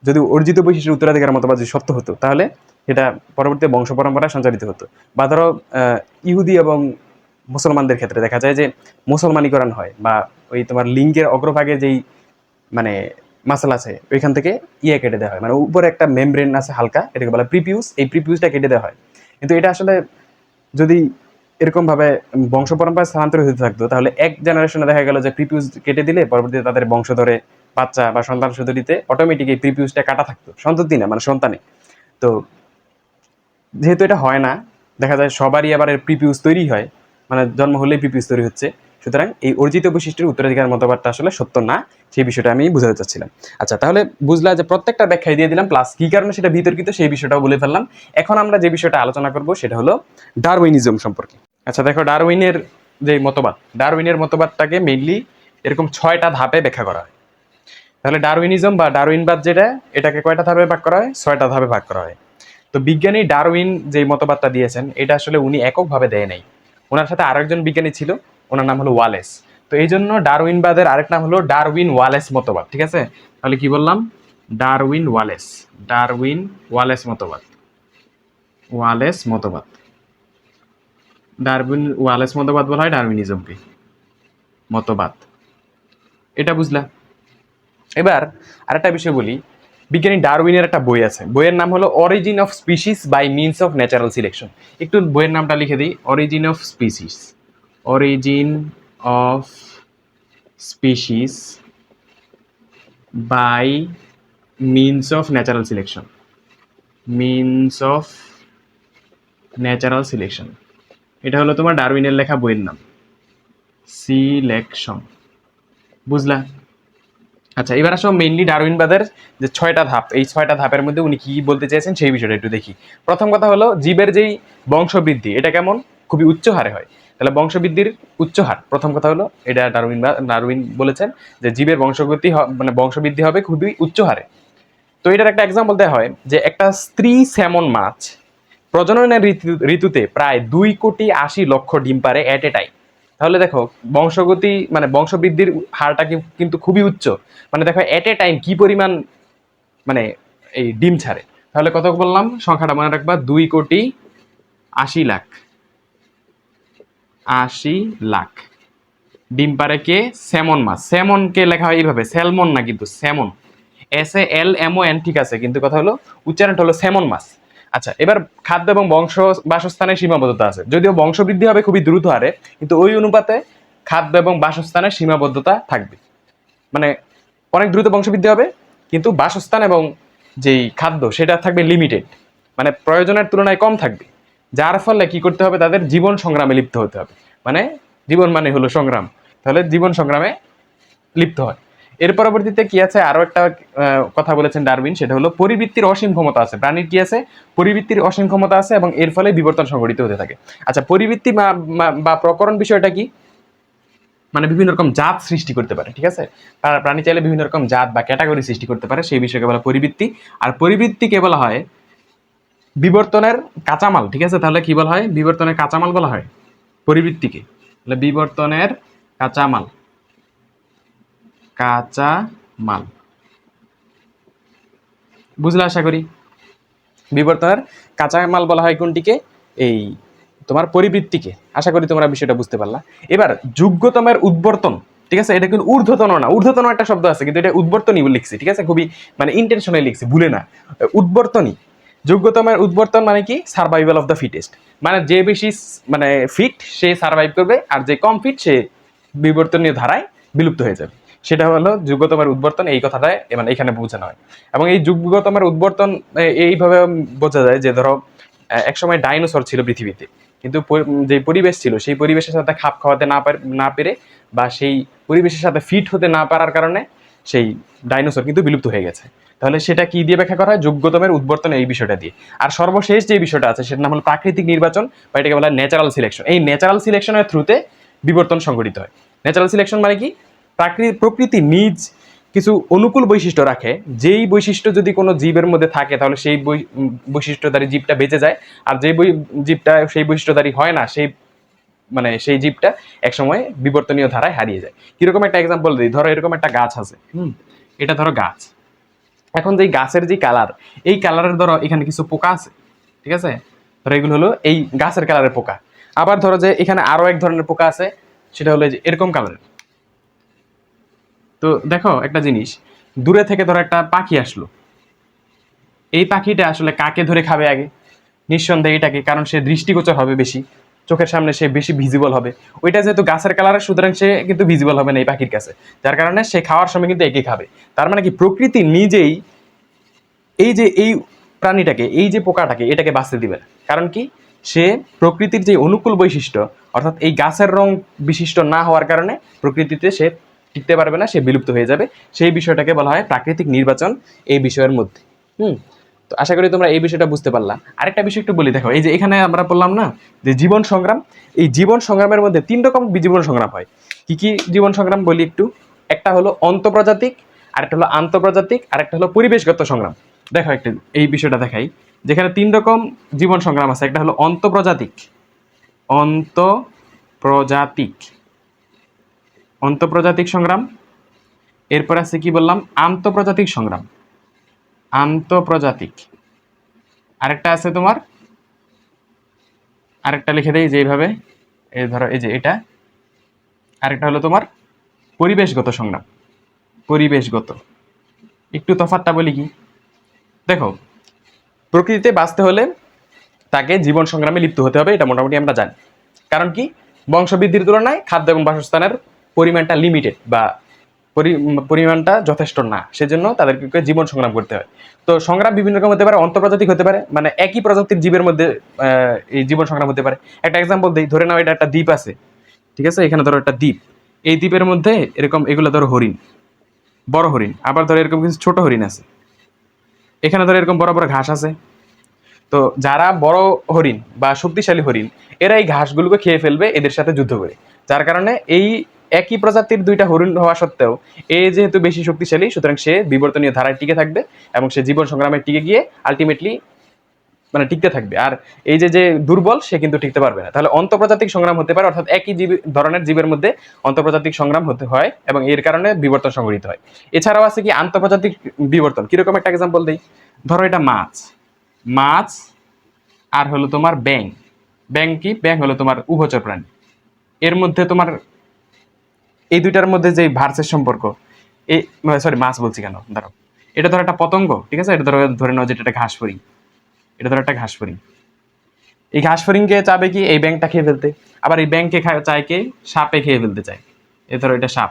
যদি অর্জিত বৈশিষ্ট্যের উত্তরাধিকার মতবাদ যদি সত্য হতো, তাহলে এটা পরবর্তী বংশ পরম্পরায় সঞ্চালিত হতো। বা ধরো ইহুদি এবং মুসলমানদের ক্ষেত্রে দেখা যায় যে মুসলমানীকরণ হয়, বা ওই তোমার লিঙ্গের অগ্রভাগে যেই মানে মাসেল আছে ওইখান থেকে কেটে দেওয়া হয়, মানে উপরে একটা মেমব্রেন আছে হালকা, এটাকে বলা প্রিপিউস, এই প্রিপিউসটা কেটে দেওয়া হয়। কিন্তু এটা আসলে যদি এরকম ভাবে বংশ পরম্পরায় স্থানান্তরিত হতে থাকতো, তাহলে এক জেনারেশনে দেখা গেল যে প্রিপিউস কেটে দিলে পরবর্তীতে তাদের বংশধরে বাচ্চা বা সন্তান সন্ততিতে অটোমেটিক এই প্রিপিউসটা কাটা থাকতো, সন্ততি না মানে সন্তানে। তো যেহেতু এটা হয় না, দেখা যায় সবারই আবার প্রিপিউস তৈরি হয়, মানে জন্ম হলেই প্রিপিউস তৈরি হচ্ছে। সুতরাং এই অর্জিত বৈশিষ্ট্যের উত্তরাধিকার মতবাদটা আসলে সত্য না, সেই বিষয়টা আমি বুঝাতে চাচ্ছিলাম। আচ্ছা, তাহলে বুঝলা যে প্রত্যেকটা ব্যাখ্যায় দিয়ে দিলাম, প্লাস কি কারণে সেটা বিতর্কিত সেই বিষয়টাও বলে ফেললাম। এখন আমরা যে বিষয়টা আলোচনা করব সেটা হলো ডারউইনিজম সম্পর্কে। আচ্ছা দেখো, ডারউইনের যে মতবাদ, ডারউইনের মতবাদটাকে মেইনলি এরকম 6টা ধাপে ব্যাখ্যা করা হয়। তাহলে ডারউইনিজম বা ডারউইনবাদ যেটা, এটাকে কয়টা ধাপে ভাগ করা হয়? 6টা ধাপে ভাগ করা হয়। তো বিজ্ঞানী ডারউইন যে মতবাদটা দিয়েছেন, এটা আসলে উনি এককভাবে দেয় নাই, ওনার সাথে আরেকজন বিজ্ঞানী ছিল, ওনার নাম হলো ওয়ালেস। তো এই জন্য ডারউইনবাদের আরেক নাম হলো ডারউইন ওয়ালেস মতবাদ, ঠিক আছে? তাহলে কি বললাম? ডারউইন ওয়ালেস, ডারউইন ওয়ালেস মতবাদ, ওয়ালেস মতবাদ। ডারউইন ওয়ালেস মতবাদ বলা হয় ডারউইনিজমকে, মতবাদ। এটা বুঝলা। এবার আরেকটা বিষয় বলি, বিজ্ঞানী ডারউইনের একটা বই আছে, বইয়ের নাম হলো origin of species by means of natural selection. একটু বইয়ের নামটা লিখে দিই, origin of species, origin of species by means of natural selection, means of natural selection. এটা হলো তোমার ডারউইনের লেখা বইয়ের নাম, সিলেকশন। বুঝলা? আচ্ছা, এবার আসো মেইনলি ডারউইনবাদের যে 6টা ধাপ, এই 6টা ধাপের মধ্যে উনি কি বলতে চেয়েছেন সেই বিষয়টা একটু দেখি। প্রথম কথা হলো জীবের যেই বংশবৃদ্ধি এটা কেমন, খুবই উচ্চ হারে হয়। তাহলে বংশবৃদ্ধির উচ্চ হার, প্রথম কথা হলো এটা ডারউইন বলেছেন যে জীবের মানে বংশবৃদ্ধি হবে খুবই উচ্চ হারে। তো এটার একটা এক্সাম্পল দেওয়া হয় যে একটা স্ত্রী স্যামন মাছ প্রজননের ঋতুতে প্রায় 2,80,00,000 ডিম পারে এট এ টাইম। তাহলে দেখো বংশগতি মানে বংশবৃদ্ধির হারটা কিন্তু খুবই উচ্চ। মানে দেখো এট এ টাইম কি পরিমাণ মানে এই ডিম ছাড়ে। তাহলে কত বললাম সংখ্যাটা মনে রাখবা, 2,80,00,000, 80,00,000 ডিম পারে কে? স্যামন মাছ। স্যামনকে লেখা হয় এইভাবে, স্যালমন না কিন্তু স্যামন, SALMON, ঠিক আছে, কিন্তু কথা হলো উচ্চারণটা হলো স্যামন মাছ। আচ্ছা, এবার খাদ্য এবং বাসস্থানের সীমাবদ্ধতা আছে, যদিও বংশবৃদ্ধি হবে খুবই দ্রুত হারে, কিন্তু ওই অনুপাতে খাদ্য এবং বাসস্থানের সীমাবদ্ধতা থাকবে। মানে অনেক দ্রুত বংশবৃদ্ধি হবে, কিন্তু বাসস্থান এবং যেই খাদ্য সেটা থাকবে লিমিটেড, মানে প্রয়োজনের তুলনায় কম থাকবে। যার ফলে কি করতে হবে, তাদের জীবন সংগ্রামে লিপ্ত হতে হবে। মানে জীবন মানে হলো সংগ্রাম, তাহলে জীবন সংগ্রামে লিপ্ত হয়। এর পরবর্তীতে কি আছে, আরো একটা কথা বলেছেন ডারউইন, সেটা হলো পরিবৃত্তির অসীম ক্ষমতা আছে। প্রাণীর কি আছে? পরিবৃত্তির অসীম ক্ষমতা আছে, এবং এর ফলে বিবর্তন সংঘটিত হতে থাকে। আচ্ছা, পরিবৃত্তি বা প্রকরণ বিষয়টা কি? মানে বিভিন্ন রকম জাত সৃষ্টি করতে পারে, ঠিক আছে। প্রাণী চাইলে বিভিন্ন রকম জাত বা ক্যাটাগরি সৃষ্টি করতে পারে, সেই বিষয়কে বলা পরিবৃত্তি। আর পরিবৃত্তিকে বলা হয় বিবর্তনের কাঁচামাল, ঠিক আছে। তাহলে কি বলা হয়? বিবর্তনের কাঁচামাল বলা হয় পরিবৃত্তিকে। তাহলে বিবর্তনের কাঁচামাল, কাঁচামাল। বুঝলে আশা করি। বিবর্তনের কাঁচামাল বলা হয় কোনটিকে? এই তোমার পরিবৃত্তিকে। আশা করি তোমরা বিষয়টা বুঝতে পারলা। এবার যোগ্যতমের উদ্বর্তন, ঠিক আছে, এটা কিন্তু ঊর্ধ্বতন না, ঊর্ধ্বতন একটা শব্দ আছে কিন্তু এটা উদ্বর্তনই লিখছি, ঠিক আছে, খুবই মানে ইন্টেনশনালি লিখছি, ভুলে না, উদ্বর্তনই। যোগ্যতমের উদ্বর্তন মানে কি? সার্ভাইভাল অফ দ্য ফিটেস্ট, মানে যে বেশি মানে ফিট সে সার্ভাইভ করবে, আর যে কম ফিট সে বিবর্তনীয় ধারায় বিলুপ্ত হয়ে যাবে। সেটা হলো যোগ্যতমের উদ্বর্তন, এই কথাটাই মানে এখানে বোঝানো হয়। এবং এই যোগ্যতমের উদ্বর্তন এইভাবে বোঝা যায় যে ধরো একসময় ডাইনোসর ছিল পৃথিবীতে, কিন্তু যে পরিবেশ ছিল সেই পরিবেশের সাথে খাপ খাওয়াতে না পেরে বা সেই পরিবেশের সাথে ফিট হতে না পারার কারণে সেই ডাইনোসর কিন্তু বিলুপ্ত হয়ে গেছে। তাহলে সেটা কি দিয়ে ব্যাখ্যা করা হয়? যোগ্যতমের উদ্বর্তন, এই বিষয়টা দিয়ে। আর সর্বশেষ যে বিষয়টা আছে সেটার নাম হলো প্রাকৃতিক নির্বাচন, বা এটাকে বলা হয় ন্যাচারাল সিলেকশন। এই ন্যাচারাল সিলেকশনের থ্রুতে বিবর্তন সংঘটিত হয়। ন্যাচারাল সিলেকশন মানে কি? প্রকৃতি নিজ কিছু অনুকূল বৈশিষ্ট্য রাখে, যেই বৈশিষ্ট্য যদি কোনো জীবের মধ্যে থাকে তাহলে সেই বৈশিষ্ট্যধারী জীবটা বেঁচে যায়, আর যে জীবটা সেই বৈশিষ্ট্যধারী হয় না মানে সেই জীবটা একসময় বিবর্তনীয় ধারায় হারিয়ে যায়। কিরকম একটা এক্সাম্পল দিই, ধরো এরকম একটা গাছ আছে, এটা ধরো গাছ। এখন যে গাছের যে কালার, এই কালারের ধরো এখানে কিছু পোকা আছে, ঠিক আছে, ধরো এগুলো হলো এই গাছের কালারের পোকা। আবার ধরো যে এখানে আরো এক ধরনের পোকা আছে, সেটা হলো যে এরকম কালারের। তো দেখো একটা জিনিস, দূরে থেকে ধরো একটা পাখি আসলো, এই পাখিটা আসলে কাকে ধরে খাবে আগে? নিঃসন্দেহে এটাকে, কারণ সে দৃষ্টিগোচর হবে বেশি, চোখের সামনে সে বেশি ভিজিবল হবে। ওইটা যেহেতু গাছের কালারের, সুতরাং সে কিন্তু ভিজিবল হবে না এই পাখির কাছে, যার কারণে সে খাওয়ার সময় কিন্তু একে খাবে। তার মানে কি প্রকৃতি নিজেই এই যে এই প্রাণীটাকে, এই যে পোকাটাকে, এটাকে বাঁচতে দিবে না। কারণ কি? সে প্রকৃতির যে অনুকূল বৈশিষ্ট্য, অর্থাৎ এই গাছের রং বিশিষ্ট না হওয়ার কারণে প্রকৃতিতে সে টিকতে পারবে না, সে বিলুপ্ত হয়ে যাবে। সেই বিষয়টাকে বলা হয় প্রাকৃতিক নির্বাচন এই বিষয়ের মধ্যে। তো আশা করি তোমরা এই বিষয়টা বুঝতে পারলা। আরেকটা বিষয় একটু বলি, দেখো এই যে এখানে আমরা বললাম না যে জীবন সংগ্রাম, এই জীবন সংগ্রামের মধ্যে 3 রকম জীবন সংগ্রাম হয়। কি কি জীবন সংগ্রাম বলি একটু। একটা হলো অন্তঃপ্রজাতিক, আরেকটা হলো আন্তঃপ্রজাতিক, আরেকটা হলো পরিবেশগত সংগ্রাম। দেখো একটু এই বিষয়টা দেখাই, যেখানে 3 রকম জীবন সংগ্রাম আছে। একটা হলো অন্তঃপ্রজাতিক, অন্তঃপ্রজাতিক, অন্তঃপ্রজাতিক সংগ্রাম। এরপর আছে কি বললাম? আন্তঃপ্রজাতিক সংগ্রাম, আন্তঃপ্রজাতিক। আরেকটা আছে তোমার, আরেকটা লিখে দেই যেভাবে, এই ধরো এই যে এটা, আরেকটা হলো তোমার পরিবেশগত সংগ্রাম। পরিবেশগত, একটু তফাৎটা বলি কি, দেখো প্রকৃতিতে বাঁচতে হলে তাকে জীবন সংগ্রামে লিপ্ত হতে হবে, এটা মোটামুটি আমরা জানি। কারণ কি, বংশবৃদ্ধির তুলনায় খাদ্য এবং বাসস্থানের পরিমাণটা লিমিটেড বা পরিমাণটা যথেষ্ট না, সেজন্য তাদেরকে জীবন সংগ্রাম করতে হয়। তো সংগ্রাম বিভিন্ন রকম হতে পারে, অন্তর্প্রজাতিক হতে পারে, মানে একই প্রজাতির জীবের মধ্যে এই জীবন সংগ্রাম হতে পারে। একটা এক্সাম্পল দিই, ধরে নাও এটা একটা দ্বীপ আছে, ঠিক আছে, এখানে ধরো একটা দ্বীপ, এই দ্বীপের মধ্যে এরকম এগুলো ধরো হরিণ, বড় হরিণ, আবার ধরো এরকম কিছু ছোট হরিণ আছে, এখানে ধরো এরকম বড় বড় ঘাস আছে। তো যারা বড় হরিণ বা শক্তিশালী হরিণ, এরা এই ঘাসগুলোকে খেয়ে ফেলবে এদের সাথে যুদ্ধ করে, যার কারণে এই একই প্রজাতির দুইটা হরিণ হওয়া সত্ত্বেও এ যেহেতু বেশি শক্তিশালী, সুতরাং সে বিবর্তনীয় ধারায় টিকে থাকবে এবং সে জীবন সংগ্রামে টিকে গিয়ে আলটিমেটলি মানে টিকতে থাকবে। আর এই যে যে দুর্বল, সে কিন্তু টিকতে পারবে না। তাহলে অন্তর্প্রজাতিক সংগ্রাম হতে পারে, অর্থাৎ একই ধরনের জীবের মধ্যে অন্তর্প্রজাতিক সংগ্রাম হতে হয় এবং এর কারণে বিবর্তন সংঘটিত হয়। এছাড়াও আছে কি আন্তঃপ্রজাতিক বিবর্তন, কিরকম একটা এক্সাম্পল দিই, ধরো এটা মাছ, মাছ আর হলো তোমার ব্যাং। ব্যাং কি, ব্যাং হলো তোমার উভচর প্রাণী। এর মধ্যে তোমার এই দুইটার মধ্যে যে ভার্সের সম্পর্ক, এই সরি মাছ বলছি কেন, ধরো এটা ধরো একটা পতঙ্গ, ঠিক আছে, এটা ধরো ধরে নাও যেটা একটা ঘাস ফড়িং, এটা ধরো একটা ঘাস ফড়িং। এই ঘাস ফড়িংকে চাবে কি এই ব্যাংকটা খেয়ে ফেলতে, আবার এই ব্যাংককে চায় কে, সাপে খেয়ে ফেলতে চায়। এ ধরো এটা সাপ,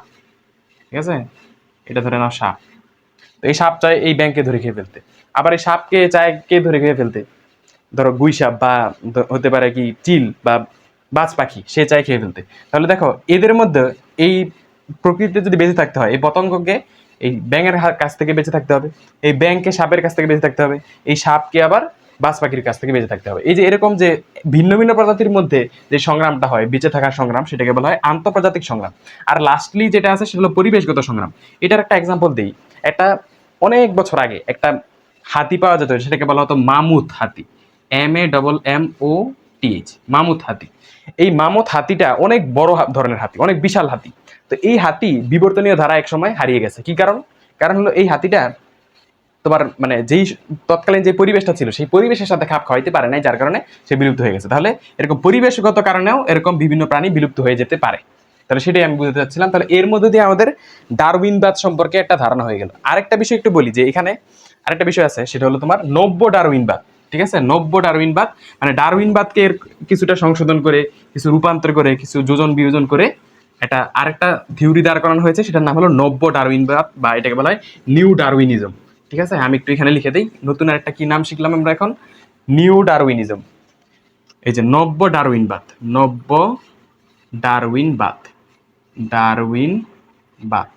ঠিক আছে, এটা ধরে নাও সাপ। তো এই সাপ চায় এই ব্যাংককে ধরে খেয়ে ফেলতে, আবার এই সাপকে চায় কে ধরে খেয়ে ফেলতে, ধরো গুই সাপ বা হতে পারে কি চিল বা বাজ পাখি, সে চায় খেয়ে ফেলতে। তাহলে দেখো এদের মধ্যে এই প্রকৃতিতে যদি বেঁচে থাকতে হয়, এই পতঙ্গকে এই ব্যাঙের কাছ থেকে বেঁচে থাকতে হবে, এই ব্যাংকে সাপের কাছ থেকে বেঁচে থাকতে হবে, এই সাপকে আবার বাজ পাখির কাছ থেকে বেঁচে থাকতে হবে। এই যে এরকম যে ভিন্ন ভিন্ন প্রজাতির মধ্যে যে সংগ্রামটা হয়, বেঁচে থাকার সংগ্রাম, সেটাকে বলা হয় আন্তঃপ্রজাতিক সংগ্রাম। আর লাস্টলি যেটা আছে সেটা হলো পরিবেশগত সংগ্রাম। এটার একটা এক্সাম্পল দিই, একটা অনেক বছর আগে একটা হাতি পাওয়া যেত, সেটাকে বলা হতো মামুথ হাতি, MAMMOTH, মামুথ হাতি। এই মামুথ হাতিটা অনেক বড় ধরনের হাতি, অনেক বিশাল হাতি। তো এই হাতি বিবর্তনীয় ধারা এক সময় হারিয়ে গেছে। কি কারণ, কারণ হলো এই হাতিটা তোমার মানে যেই তৎকালীন যে পরিবেশটা ছিল সেই পরিবেশের সাথে খাপ খাওয়াইতে পারে নাই, যার কারণে সে বিলুপ্ত হয়ে গেছে। তাহলে এরকম পরিবেশগত কারণেও এরকম বিভিন্ন প্রাণী বিলুপ্ত হয়ে যেতে পারে। তাহলে সেটাই আমি বুঝতে চাচ্ছিলাম। তাহলে এর মধ্যে দিয়ে আমাদের ডারউইনবাদ সম্পর্কে একটা ধারণা হয়ে গেল। আরেকটা বিষয় একটু বলি, যে এখানে আরেকটা বিষয় আছে, সেটা হলো তোমার নব্য ডারউইনবাদ। ঠিক আছে, নব্য ডারউইনবাদ মানে ডারউইনবাদকে কিছুটা সংশোধন করে, কিছু রূপান্তর করে, কিছু যোজন বিয়োজন করে এটা আরেকটা থিওরি দাঁড় করানো হয়েছে, সেটার নাম হলো নব্য ডারউইনবাদ, বা এটাকে বলা হয় নিউ ডারউইনিজম। ঠিক আছে, আমি একটু এখানে লিখে দিই, নতুন আরেকটা কি নাম শিখলাম আমরা এখন, নিউ ডারউইনিজম। এই যে নব্য ডারউইনবাদ, নব্য ডারউইনবাদ, ডারউইনবাদ।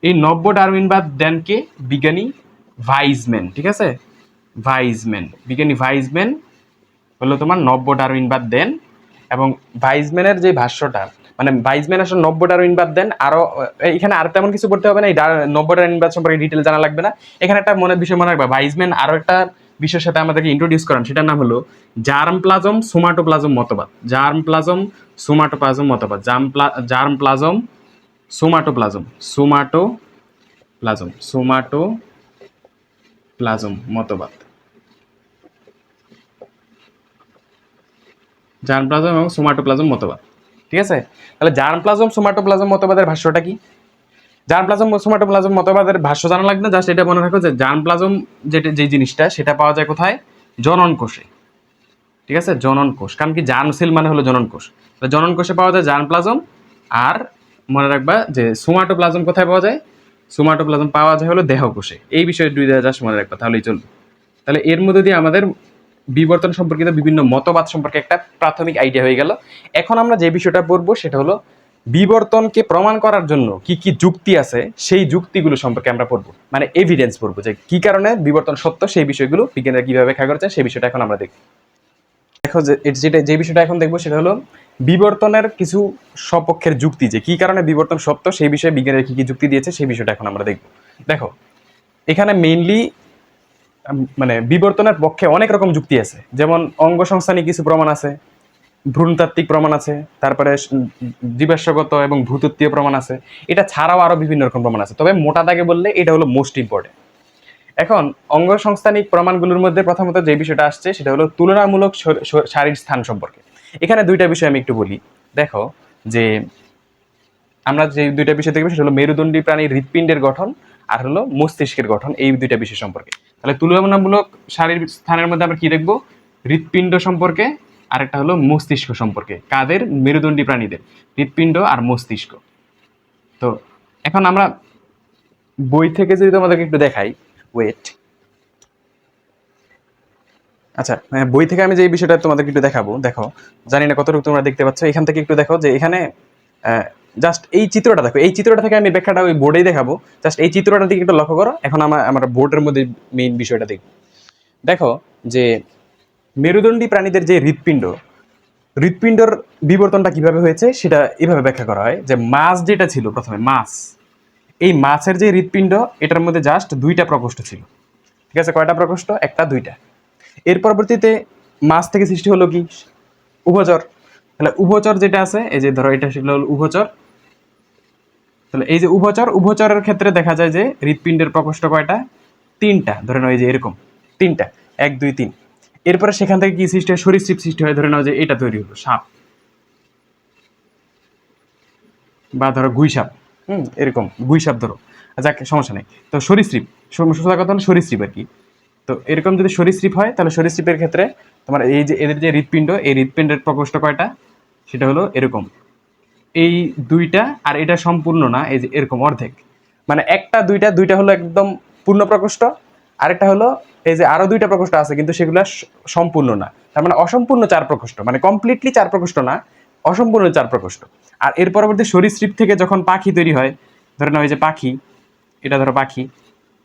এই নব্য ডারউইনবাদ দেন কে, বিজ্ঞানী ভাইজম্যান। ঠিক আছে, ভাইজম্যান, বিজ্ঞানী ভাইজম্যান হলো তোমার নব্য ডারউইনবাদ দেন। এবং ভাইজম্যানের যে ভাষ্যটা, মানে ভাইজম্যান আসলে নব্য ডারউইনবাদ দেন। আরো এখানে আর তেমন কিছু পড়তে হবে না, এই নব্য ডারউইনবাদ সম্পর্কে ডিটেল জানা লাগবে না। এখানে একটা বিষয় মনে রাখবা, ভাইজম্যান আরো একটা বিষয়ের সাথে আমাদেরকে ইন্ট্রোডিউস করেন, সেটার নাম হলো জার্ম প্লাজম সোমাটোপ্লাজম মতবাদ। জার্ম প্লাজম সোমাটোপ্লাজম মতবাদ, জার্ম প্লাজম সোমাটোপ্লাজম, সোমাটোপ্লাজম মতবাদ, জার্ম প্লাজম এবং সোমাটোপ্লাজম মতবাদ। ঠিক আছে, তাহলে জার্ম প্লাজম সোমাটোপ্লাজম মতবাদের ভাষ্যটা কি, জার্ম প্লাজম সোমাটোপ্লাজম মতবাদের ভাষ্য জানা লাগবে না, জাস্ট এটা মনে রাখো যে জার্ম প্লাজম যেটা যে জিনিসটা, সেটা পাওয়া যায় কোথায়, জনন কোষে। ঠিক আছে, জনন কোষ, কারণ কি জার্ম সেল মানে হলো জনন কোষ, জনন কোষে পাওয়া যায় জার্ম প্লাজম। আর মনে রাখবা যে সোমাটোপ্লাজম কোথায় পাওয়া যায়, সোমাটোপ্লাজম পাওয়া যায় হলো দেহ কোষে। এই বিষয়ে দুই জাস্ট মনে রাখবা, তাহলেই চলবে। তাহলে এর মধ্যে দিয়ে আমাদের বিবর্তন সম্পর্কিত বিভিন্ন মতবাদ সম্পর্কে একটা প্রাথমিক আইডিয়া হয়ে গেল। এখন আমরা যে বিষয়টা পড়বো সেটা হলো বিবর্তনকে প্রমাণ করার জন্য কি কি যুক্তি আছে, সেই যুক্তিগুলো সম্পর্কে আমরা পড়বো, মানে এভিডেন্স পড়বো, যে কি কারণে বিবর্তন সত্য, সেই বিষয়গুলো বিজ্ঞানীরা কিভাবে ব্যাখ্যা করেছে, সেই বিষয়টা এখন আমরা দেখব। দেখো যে বিষয়টা এখন দেখবো সেটা হলো বিবর্তনের কিছু সপক্ষের যুক্তি, যে কি কারণে বিবর্তন সত্য, সেই বিষয়ে বিজ্ঞানীরা কি কি যুক্তি দিয়েছে, সেই বিষয়টা এখন আমরা দেখব। দেখো এখানে মেইনলি মানে বিবর্তনের পক্ষে অনেক রকম যুক্তি আছে, যেমন অঙ্গ সংস্থানিক কিছু প্রমাণ আছে, ভ্রূণতাত্ত্বিক প্রমাণ আছে, তারপরে জীবাশ্মগত এবং ভূতত্ত্বীয় প্রমাণ আছে। এটা ছাড়াও আরো বিভিন্ন রকম প্রমাণ আছে, তবে মোটা দাগে বললে এটা হলো মোস্ট ইম্পর্টেন্ট। এখন অঙ্গ সংস্থানিক প্রমাণগুলোর মধ্যে প্রথমত যে বিষয়টা আসছে সেটা হলো তুলনামূলক সারির স্থান সম্পর্কে। এখানে দুইটা বিষয় আমি একটু বলি। দেখো যে আমরা যে দুইটা বিষয় দেখবো সেটা হলো মেরুদণ্ডী প্রাণীর হৃৎপিণ্ডের গঠন আর হলো মস্তিষ্কের গঠন, এই দুইটা বিষয় সম্পর্কে। তাহলে তুলনামূলক সারির স্থানের মধ্যে আমরা কি দেখবো? হৃৎপিণ্ড সম্পর্কে, আরেকটা হলো মস্তিষ্ক সম্পর্কে। কাদের? মেরুদণ্ডী প্রাণীদের হৃৎপিণ্ড আর মস্তিষ্ক। তো এখন আমরা বই থেকে যদি তোমাদেরকে একটু দেখাই, ওয়েট, আচ্ছা বই থেকে আমি যে বিষয়টা তোমাদেরকে একটু দেখাবো, দেখো জানি না কতটুকু তোমরা দেখতে পাচ্ছ, এখান থেকে একটু দেখো যে এখানে জাস্ট এই চিত্রটা দেখো, এই চিত্রটা থেকে আমি ব্যাখ্যাটা ওই বোর্ডেই দেখাবো, জাস্ট এই চিত্রটা দিকে একটু লক্ষ্য করো। এখন আমরা বোর্ডের মধ্যে মেইন বিষয়টা দেখব। দেখো যে মেরুদণ্ডী প্রাণীদের যে হৃৎপিণ্ডর বিবর্তনটা কিভাবে হয়েছে সেটা এভাবে ব্যাখ্যা করা হয় যে মাছ যেটা ছিল প্রথমে, মাছ, এই মাছের যে হৃৎপিণ্ড এটার মধ্যে জাস্ট দুইটা প্রকোষ্ঠ ছিল, ঠিক আছে? কয়টা প্রকোষ্ঠ? একটা, দুইটা। এর পরবর্তীতে মাছ থেকে সৃষ্টি হলো কি? উভচর। তাহলে উভচর যেটা আছে, এই যে ধরো এটা ছিল উভচর। তাহলে এই যে উভচরের ক্ষেত্রে দেখা যায় যে হৃৎপিণ্ডের প্রকোষ্ঠ কয়টা? তিনটা। ধরে নাও এই যে এরকম তিনটা, 1 2 3। এরপরে সেখান থেকে কি সৃষ্টি হয়? সরীসৃপ সৃষ্টি হয়। ধরে নাও যে এটা তৈরি হলো সাপ, বা ধরো গুইসাপ, এরকম গুইসাপ ধরো, যাক সমস্যা নেই। তো সরীসৃপ, সোজা কথা হলো সরীসৃপ আর কি। তো এরকম যদি সরীসৃপ হয় তাহলে সরীসৃপের ক্ষেত্রে তোমার এই যে এদের যে হৃৎপিণ্ড, এই হৃৎপিণ্ডের প্রকোষ্ঠ কয়টা? সেটা হলো এরকম, এই দুইটা, আর এটা সম্পূর্ণ না, এই যে এরকম অর্ধেক। মানে একটা দুইটা, দুইটা হলো একদম পূর্ণ প্রকোষ্ঠ, আরেকটা হলো এই যে আরো দুইটা প্রকোষ্ঠ আছে কিন্তু সেগুলো সম্পূর্ণ না। তার মানে অসম্পূর্ণ 4 প্রকোষ্ঠ, মানে কমপ্লিটলি 4 প্রকোষ্ঠ না, অসম্পূর্ণ 4 প্রকোষ্ঠ। আর এর পরবর্তী সরীসৃপ থেকে যখন পাখি তৈরি হয়, ধরে নাও এই যে পাখি, এটা ধরো পাখি,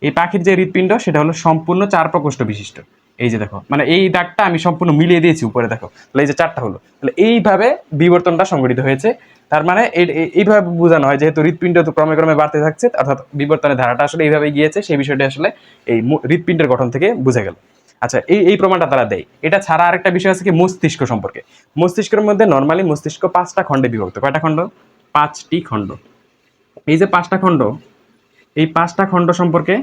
এই পাখির যে হৃৎপিণ্ড সেটা হলো সম্পূর্ণ 4 প্রকোষ্ঠ বিশিষ্ট। এই যে দেখো, মানে এই দাগটা আমি সম্পূর্ণ মিলিয়ে দিয়েছি উপরে, দেখো তাহলে এই যে 4টা হলো। তাহলে এইভাবে বিবর্তনটা সংঘটিত হয়েছে। তার মানে এইভাবে বোঝানো হয় যেহেতু হৃৎপিণ্ড তো ক্রমে ক্রমে বাড়তে থাকছে, অর্থাৎ বিবর্তনের ধারাটা আসলে এইভাবে গিয়েছে, সেই বিষয়টা আসলে এই হৃৎপিণ্ডের গঠন থেকে বোঝা গেল। আচ্ছা, এই প্রমাণটা তারা দেয়। এটা ছাড়া আরেকটা বিষয় আছে কি? মস্তিষ্ক সম্পর্কে। মস্তিষ্কের মধ্যে নর্মালি মস্তিষ্ক 5টা খণ্ডে বিভক্ত। কয়টা খণ্ড? 5টি খণ্ড। এই যে 5টা খণ্ড, এই 5টা খণ্ড সম্পর্কে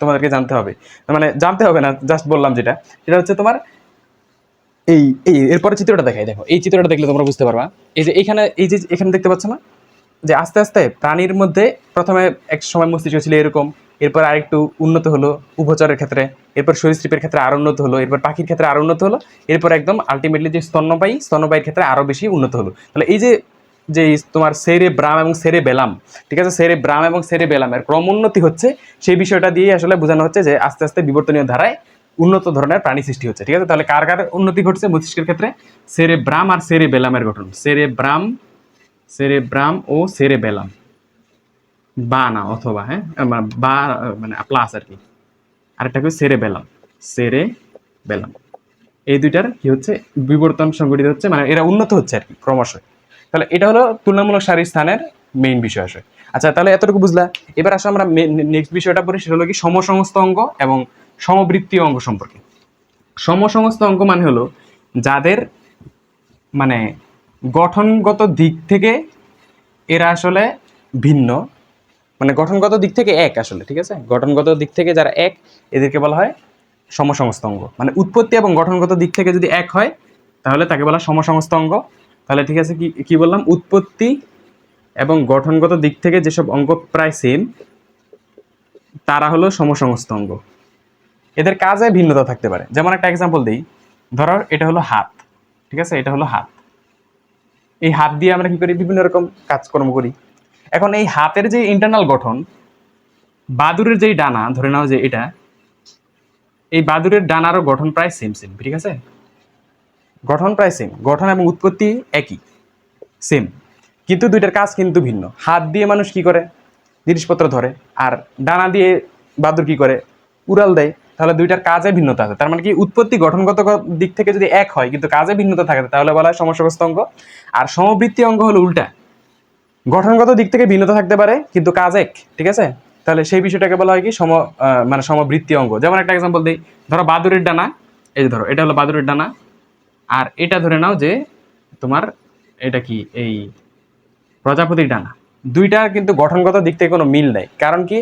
তোমাদেরকে জানতে হবে। মানে জানতে হবে না, জাস্ট বললাম যেটা, সেটা হচ্ছে তোমার এই এই এরপরে চিত্রটা দেখাই। দেখো এই চিত্রটা দেখলে তোমরা বুঝতে পারবা। এই যে এখানে, এই যে এখানে দেখতে পাচ্ছ না যে আস্তে আস্তে প্রাণীর মধ্যে প্রথমে এক সময় মস্তিষ্ক ছিল এরকম, এরপর আরেকটু উন্নত হলো উভচরের ক্ষেত্রে, এরপর সরীসৃপের ক্ষেত্রে আরো উন্নত হলো, এরপর পাখির ক্ষেত্রে আরো উন্নত হলো, এরপর একদম আলটিমেটলি যে স্তন্যপায়ীর ক্ষেত্রে আরো বেশি উন্নত হলো। তাহলে এই যে যে তোমার সেরেব্রাম এবং সেরেবেলাম, ঠিক আছে, সেরেব্রাম এবং সেরেবেলামের ক্রমোন্নতি হচ্ছে, সেই বিষয়টা দিয়ে আসলে বোঝানো হচ্ছে যে আস্তে আস্তে বিবর্তনীয় ধারায় উন্নত ধরনের প্রাণী সৃষ্টি হচ্ছে। ঠিক আছে, তাহলে কার কার উন্নতি ঘটছে মস্তিষ্কের ক্ষেত্রে? সেরেব্রাম আর সেরেবেলামের গঠন, সেরেব্রাম ও সেরেবেলাম, বা না অথবা, হ্যাঁ বা মানে প্লাস আর কি, আরেকটা কি? সেরেবেলাম। এই দুইটার কি হচ্ছে? বিবর্তন সংঘটিত হচ্ছে, মানে এরা উন্নত হচ্ছে আর কি ক্রমশ। তাহলে এটা হলো তুলনামূলক সারি স্থানের মেইন বিষয় আসে। আচ্ছা, তাহলে এতটুকু বুঝলা। এবার আসলে আমরা নেক্সট বিষয়টা পড়ি, সেটা হলো কি সমসংস্থ অঙ্গ এবং সমবৃত্তীয় অঙ্গ সম্পর্কে। সমসংস্থ অঙ্গ মানে হলো যাদের মানে গঠনগত দিক থেকে এরা আসলে ভিন্ন, মানে গঠনগত দিক থেকে এক আসলে, ঠিক আছে, গঠনগত দিক থেকে যারা এক, এদেরকে বলা হয় সমসংস্থ অঙ্গ। মানে উৎপত্তি এবং গঠনগত দিক থেকে যদি এক হয় তাহলে তাকে বলা সমসংস্থ অঙ্গ। তাহলে ঠিক আছে, কি কি বললাম? উৎপত্তি এবং গঠনগত দিক থেকে যেসব অঙ্গ প্রায় সেম তারা হলো সমসংস্থ অঙ্গ। এদের কাজে ভিন্নতা থাকতে পারে। যেমন একটা এক্সাম্পল দিই, ধরো এটা হলো হাত, ঠিক আছে, এটা হলো হাত। এই হাত দিয়ে আমরা কি করি? বিভিন্ন রকম কাজকর্ম করি। এখন এই হাতের যে ইন্টারনাল গঠন, বাদুরের যেই ডানা, ধরে নাও যে এটা, এই বাদুরের ডানারও গঠন প্রায় সেম, ঠিক আছে, গঠন প্রায় সেম, গঠন এবং উৎপত্তি একই, সেম, কিন্তু দুইটার কাজ কিন্তু ভিন্ন। হাত দিয়ে মানুষ কি করে? জিনিসপত্র ধরে, আর ডানা দিয়ে বাদুর কি করে? উড়াল দেয়। তাহলে দুইটার কাজে ভিন্নতা আছে। তার মানে কি উৎপত্তি গঠনগত দিক থেকে যদি এক হয় কিন্তু কাজে ভিন্নতা থাকে তাহলে বলা হয় সমসংস্থ অঙ্গ। আর সমবৃত্তীয় অঙ্গ হলো উল্টা, গঠনগত দিক থেকে ভিন্নতা থাকতে পারে কিন্তু কাজ এক, ঠিক আছে, তাহলে সেই বিষয়টাকে বলা হয় কি মানে সমবৃত্তীয় অঙ্গ। যেমন একটা এক্সাম্পল দিই, ধরো বাদুরের ডানা, এই যে ধরো এটা হলো বাদুরের ডানা, আর এটা ধরে নাও যে তোমার এটা কি? এই প্রজাপতির ডানা। দুইটা কিন্তু গঠনগত দিক থেকে কোনো মিল নেই। কারণ কি?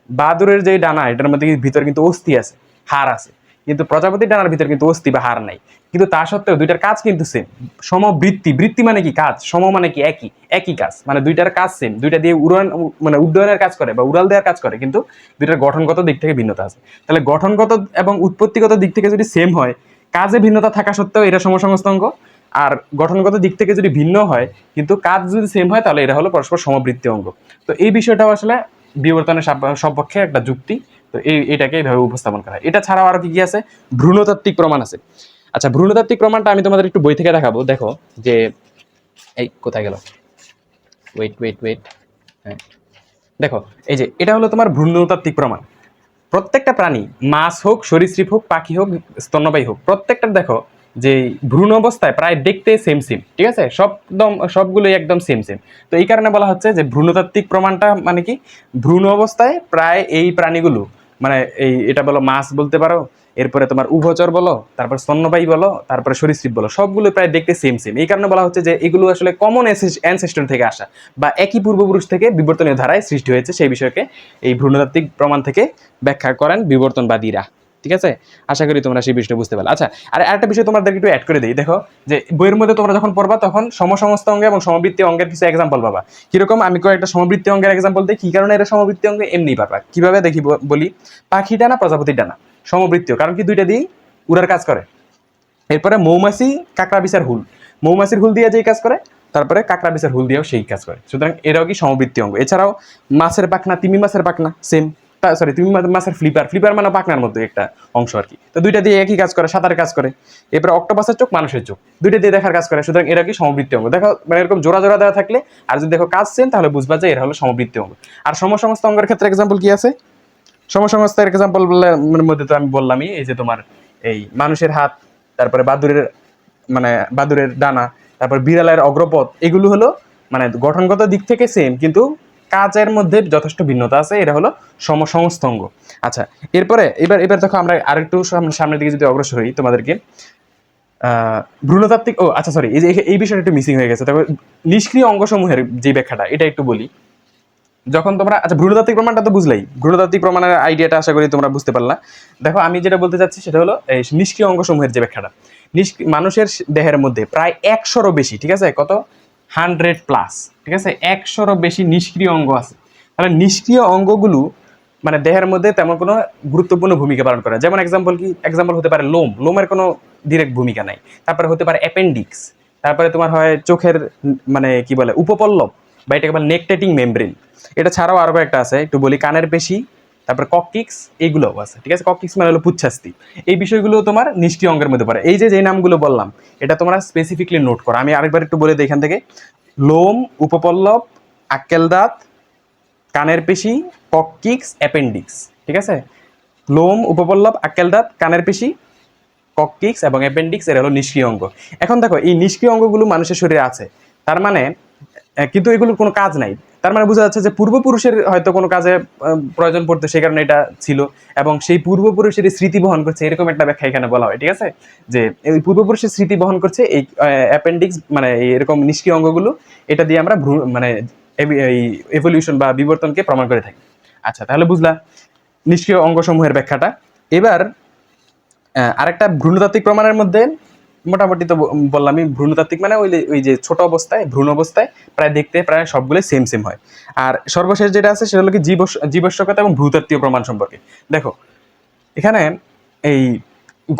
বাদুরের যে ডানা এটার মধ্যে ভিতরে কিন্তু অস্থি আছে, হাড় আছে, কিন্তু প্রজাপতির ডানার ভিতরে কিন্তু অস্থি বা হাড় নাই, কিন্তু তা সত্ত্বেও দুইটার কাজ কিন্তু সেম। সমবৃত্তি, বৃত্তি মানে কি কাজ, সম মানে কি একই, একই কাজ, মানে দুইটার কাজ সেম, দুইটা দিয়ে উড়ান মানে উড্ডয়নের কাজ করে বা উড়াল দেওয়ার কাজ করে, কিন্তু দুইটার গঠনগত দিক থেকে ভিন্নতা আছে। তাহলে গঠনগত এবং উৎপত্তিগত দিক থেকে যদি সেম হয়, কাজে ভিন্নতা থাকা সত্ত্বেও এটা সমসংস্থ অঙ্গ, আর গঠনগত দিক থেকে যদি ভিন্ন হয় কিন্তু কাজ যদি সেম হয়, তাহলে এটা হলো পরস্পর সমবৃত্তি অঙ্গ। তো এই বিষয়টাও আসলে বিবর্তনের সপক্ষে একটা যুক্তি। তো এটাকে এইভাবে উপস্থাপন করা হয়। এটা ছাড়াও আরো কি কি আছে, ভ্রূণতাত্ত্বিক প্রমাণ আছে। আচ্ছা, ভ্রূণতাত্ত্বিক প্রমাণটা আমি তোমাদের একটু বই থেকে দেখাবো। দেখো যে এই কোথায় গেল, ওয়েট ওয়েট ওয়েট, হ্যাঁ দেখো, এই যে এটা হলো তোমার ভ্রূণতাত্ত্বিক প্রমাণ। প্রত্যেকটা প্রাণী, মাছ হোক, সরীসৃপ হোক, পাখি হোক, স্তন্যপায়ী হোক, প্রত্যেকটা দেখো যে ভ্রূণ অবস্থায় প্রায় দেখতে সেম সেম, ঠিক আছে, সবগুলোই একদম সেম সেম। তো এই কারণে বলা হচ্ছে যে ভ্রূণতাত্ত্বিক প্রমাণটা মানে কি, ভ্রূণ অবস্থায় প্রায় এই প্রাণীগুলো, মানে এটা বলো মাছ বলতে পারো, এরপরে তোমার উভচর বলো, তারপর স্তন্যপায়ী বলো, তারপরে সরীসৃপ বলো, সবগুলো প্রায় দেখতে সেম সেম। এই কারণে বলা হচ্ছে যে এগুলো আসলে কমন অ্যানসেস্টর থেকে আসা বা একই পূর্বপুরুষ থেকে বিবর্তনীয় ধারায় সৃষ্টি হয়েছে, সেই বিষয়কে এই ভ্রূণতাত্ত্বিক প্রমাণ থেকে ব্যাখ্যা করেন বিবর্তনবাদীরা। ঠিক আছে, আশা করি তোমরা সেই বিষয়টা বুঝতে পারলে। আচ্ছা, আর একটা বিষয় তোমাদের একটু অ্যাড করে দিই। দেখো যে বইয়ের মধ্যে তোমরা যখন পড়বা তখন সমসমস্ত অঙ্গ এবং সমবৃত্তি অঙ্গের কিছু এক্সাম্পল পাবা। কিরকম, আমি কয়েকটা সমবৃত্তি অঙ্গের এক্সাম্পল দিই, কি কারণে এটা সমবৃত্তি অঙ্গ এমনি পাবা। কিভাবে দেখি বলি, পাখি ডানা, প্রজাপতির ডানা সমবৃত্তীয়, কারণ কি দুইটা দিয়ে উড়ার কাজ করে। এরপরে মৌমাছি, কাঁকড়া বিছার হুল, মৌমাছির হুল দিয়ে যেই কাজ করে, তারপরে কাঁকড়া বিছার হুল দিয়েও সেই কাজ করে, সুতরাং এরাও কি সমবৃত্তি অঙ্গ। এছাড়াও মাছের পাখনা, তিমি মাছের পাখনা সেম, সরি তিমি মাছের ফ্লিপার, ফ্লিপার মানে পাখনার মধ্যে একটা অংশ আর কি। তো দুইটা দিয়ে একই কাজ করে, সাঁতারের কাজ করে। এরপরে অক্টোপাসের চোখ, মানুষের চোখ, দুইটা দিয়ে দেখার কাজ করে, সুতরাং এরা কি সমবৃত্তি অঙ্গ। দেখো মানে এরকম জোড়া জোড়া দেওয়া থাকলে আর যদি দেখো কাজ সেম, তাহলে বুঝবা যে এরা হলো সমবৃত্তি অঙ্গ। আর সমসমস্ত অঙ্গের ক্ষেত্রে এক্সাম্পল কি আছে, সমসমস্তের এক্সাম্পল মধ্যে তো আমি বললামই, এই যে তোমার এই মানুষের হাত, তারপরে বাদুরের ডানা, তারপর বিড়ালের অগ্রপথ, এগুলো হলো মানে গঠনগত দিক থেকে সেম, কিন্তু কাজের মধ্যে যথেষ্ট ভিন্নতা আছে, এটা হলো সমসংস্থ অঙ্গ। আচ্ছা, এরপরে এবার দেখো আমরা আরেকটু সামনের দিকে যদি অগ্রসর হই, তোমাদেরকে ভ্রূণতাত্ত্বিক, ও আচ্ছা সরি, এই বিষয়টা একটু মিসিং হয়ে গেছে। তবে নিষ্ক্রিয় অঙ্গসমূহের যে ব্যাখ্যাটা, এটা একটু বলি। যখন তোমরা, আচ্ছা ভ্রূণতাত্ত্বিক প্রমাণটা তো বুঝলাই, ভ্রূণতাত্ত্বিক প্রমাণের আইডিয়াটা আশা করি তোমরা বুঝতে পারলা। দেখো আমি যেটা বলতে চাচ্ছি সেটা হলো এই নিষ্ক্রিয় অঙ্গসমূহের যে ব্যাখ্যাটা। মানুষের দেহের মধ্যে প্রায় 100রও বেশি, ঠিক আছে, কত 100+, ঠিক আছে, 100রও বেশি নিষ্ক্রিয় অঙ্গ আছে। তাহলে নিষ্ক্রিয় অঙ্গগুলো মানে দেহের মধ্যে তেমন কোনো গুরুত্বপূর্ণ ভূমিকা পালন করে। যেমন এক্সাম্পল হতে পারে লোমের কোনো ডিরেক্ট ভূমিকা নাই। তারপরে হতে পারে অ্যাপেন্ডিক্স, তারপরে তোমার হয় চোখের মানে কি বলে উপপল্লব, বা এটাকে বলে নেকটেটিং মেমব্রেন। এটা ছাড়াও আরো একটা আছে, একটু বলি, কানের পেশি, তারপর ককটিক্স, এইগুলোও আছে। ঠিক আছে, ককটিক্স মানে হলো পুচ্ছাস্তি। এই বিষয়গুলো তোমার নিষ্ক্রিয় অঙ্গের মধ্যে পড়ে। এই যে নামগুলো বললাম, এটা তোমরা স্পেসিফিকলি নোট করো। আমি আরেকবার একটু বলে দিই এখান থেকে, লোম, উপপল্লব, আক্কেল দাঁত, কানের পেশি, ককটিক্স, অ্যাপেন্ডিক্স। ঠিক আছে, লোম, উপপল্লব, আক্কেল দাঁত, কানের পেশি, ককটিক্স এবং অ্যাপেন্ডিক্স, এরা হলো নিষ্ক্রিয় অঙ্গ। এখন দেখো এই নিষ্ক্রিয় অঙ্গগুলো মানুষের শরীরে আছে, তার মানে কিন্তু এগুলোর কোনো কাজ নাই। তার মানে বোঝা যাচ্ছে যে পূর্বপুরুষের হয়তো কোনো কাজে প্রয়োজন পড়তো, সেই কারণে এটা ছিল, এবং সেই পূর্বপুরুষের স্মৃতি বহন করছে, এরকম একটা ব্যাখ্যা এখানে বলা হয়। ঠিক আছে, যে এই পূর্বপুরুষের স্মৃতি বহন করছে এই অ্যাপেন্ডিক্স মানে এরকম নিষ্ক্রিয় অঙ্গগুলো, এটা দিয়ে আমরা মানে এই এভলিউশন বা বিবর্তনকে প্রমাণ করে থাকি। আচ্ছা, তাহলে বুঝলা নিষ্ক্রিয় অঙ্গসমূহের ব্যাখ্যাটা। এবার আরেকটা ভ্রূণতাত্ত্বিক প্রমাণের মধ্যে মোটামুটি তো বললামই, ভ্রূণতাত্ত্বিক মানে ওই যে ছোট অবস্থায়, ভ্রূণ অবস্থায় প্রায় দেখতে প্রায় সবগুলো সেম সেম হয়। আর সর্বশেষ যেটা আছে সেটা হলো কি জীবশ্বকতা এবং ভূতাত্ত্বীয় প্রমাণ সম্পর্কে। দেখো এখানে এই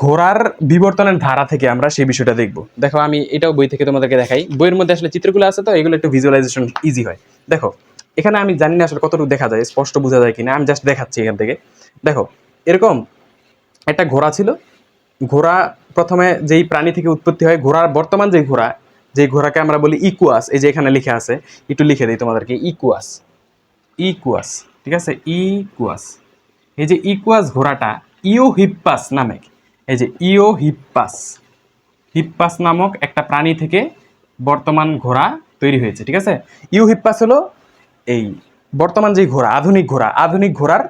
ঘোড়ার বিবর্তনের ধারা থেকে আমরা সেই বিষয়টা দেখব। দেখো আমি এটাও বই থেকে তোমাদেরকে দেখাই, বইয়ের মধ্যে আসলে চিত্রগুলো আছে তো এগুলো একটু ভিজুয়ালাইজেশন ইজি হয়। দেখো এখানে আমি জানি না আসলে কতটুকু দেখা যায়, স্পষ্ট বোঝা যায় কিনা, আমি জাস্ট দেখাচ্ছি এখান থেকে। দেখো এরকম একটা ঘোড়া ছিল। ঘোড়া প্রথমে যেই প্রাণী থেকে উৎপত্তি হয়, ঘোড়ার বর্তমান যে ঘোড়াকে আমরা বলি ইকুয়াস, এই যে এখানে লিখে আছে, একটু লিখে দিই তোমাদেরকে, ইকুয়াস, ঠিক আছে, ইকুয়াস। এই যে ইকুয়াস ঘোড়াটা ইওহিপ্পাস নামে, এই যে হিপ্পাস নামক একটা প্রাণী থেকে বর্তমান ঘোড়া তৈরি হয়েছে। ঠিক আছে, ইওহিপ্পাস হলো এই বর্তমান যে ঘোড়া, আধুনিক ঘোড়ার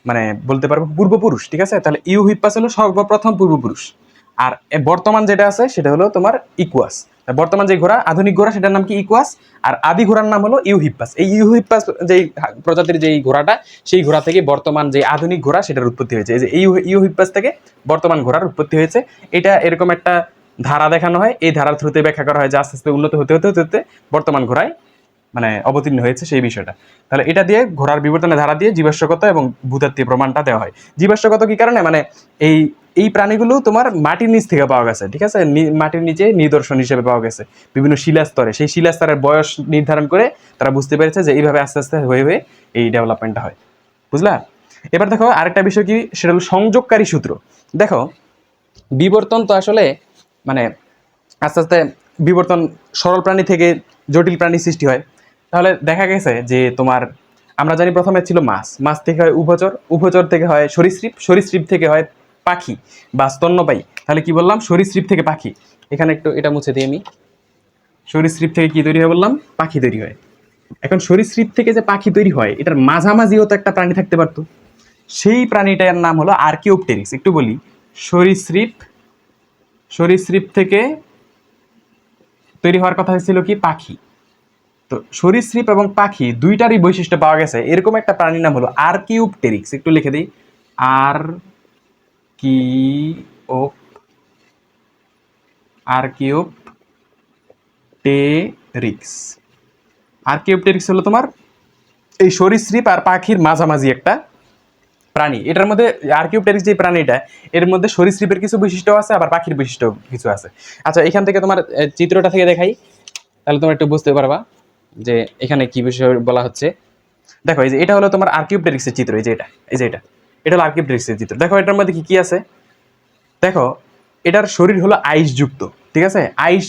মানে বলতে পারবো পূর্বপুরুষ। ঠিক আছে, তাহলে ইউহিপ্পাস হলো সর্বপ্রথম পূর্বপুরুষ, আর বর্তমান যেটা আছে সেটা হলো তোমার ইকুয়াস। বর্তমান যে ঘোড়া, আধুনিক ঘোড়া, সেটার নাম কি ইকুয়াস, আর আদি ঘোড়ার নাম হলো ইউহিপ্পাস। এই ইউহিপ্পাস যেই প্রজাতির যেই ঘোড়াটা, সেই ঘোড়া থেকে বর্তমান যে আধুনিক ঘোড়া সেটার উৎপত্তি হয়েছে। এই যে ইউহিপ্পাস থেকে বর্তমান ঘোড়ার উৎপত্তি হয়েছে। এটা এরকম একটা ধারা দেখানো হয়, এই ধারার থ্রুতে ব্যাখ্যা করা হয় যে আস্তে আস্তে উন্নত হতে হতে হতে হতে বর্তমান ঘোড়ায় মানে অবতীর্ণ হয়েছে সেই বিষয়টা। তাহলে এটা দিয়ে ঘোড়ার বিবর্তনের ধারা দিয়ে জীবাশ্মগত এবং ভূতাত্ত্বিক প্রমাণটা দেওয়া হয়। জীবাশ্মগত কি কারণে, মানে এই এই প্রাণীগুলো তোমার মাটির নিচ থেকে পাওয়া গেছে, ঠিক আছে, মাটির নিচে নিদর্শন হিসেবে পাওয়া গেছে বিভিন্ন শিলাস্তরে। সেই শিলাস্তরের বয়স নির্ধারণ করে তারা বুঝতে পেরেছে যে এইভাবে আস্তে আস্তে হয়ে হয়ে এই ডেভেলপমেন্টটা হয়। বুঝলা? এবার দেখো আরেকটা বিষয় কি, সেটা হলো সংযোগকারী সূত্র। দেখো বিবর্তন তো আসলে মানে আস্তে আস্তে বিবর্তন সরল প্রাণী থেকে জটিল প্রাণী সৃষ্টি হয়। তাহলে দেখা গেছে যে তোমার আমরা জানি প্রথমে ছিল মাছ, মাছ থেকে হয় উভচর, উভচর থেকে হয় সরীসৃপ, সরীসৃপ থেকে হয় পাখি বা স্তন্যপায়ী। তাহলে কি বললাম, সরীসৃপ থেকে পাখি। এখানে একটু এটা মুছে দিই আমি। সরীসৃপ থেকে কি তৈরি হয় বললাম, পাখি তৈরি হয়। এখন সরীসৃপ থেকে যে পাখি তৈরি হয়, এটার মাঝামাঝিও তো একটা প্রাণী থাকতে পারতো। সেই প্রাণীটার নাম হলো আর্কিওপটেরিক্স। একটু বলি, সরীসৃপ, সরীসৃপ থেকে তৈরি হওয়ার কথা হয়েছিল কি পাখি। তো সরীসৃপ এবং পাখি দুইটারই বৈশিষ্ট্য পাওয়া গেছে এরকম একটা প্রাণীর নাম হলো আর্কিওপটেরিক্স। একটু লিখে দিই, আর্কিওপটেরিক্স। আর্কিওপটেরিক্স হলো তোমার এই সরীসৃপ আর পাখির মাঝামাঝি একটা প্রাণী। এটার মধ্যে আর্কিওপটেরিক্স যে প্রাণীটা, এর মধ্যে সরীসৃপের কিছু বৈশিষ্ট্য আছে, আবার পাখির বৈশিষ্ট্য কিছু আছে। আচ্ছা, এখান থেকে তোমার চিত্রটা থেকে দেখাই, তাহলে তোমরা একটু বুঝতে পারবা যে এখানে কি বিষয় বলা হচ্ছে। দেখো এই যে এটা হলো তোমার আর্কিওপটেরিক্সের চিত্র, এই যে এটা, এই যে এটা হলো আর্কিওপটেরিক্সের চিত্র। দেখো এটার মধ্যে কি কি আছে, দেখো এটার শরীর হলো আইসযুক্ত, ঠিক আছে। আইস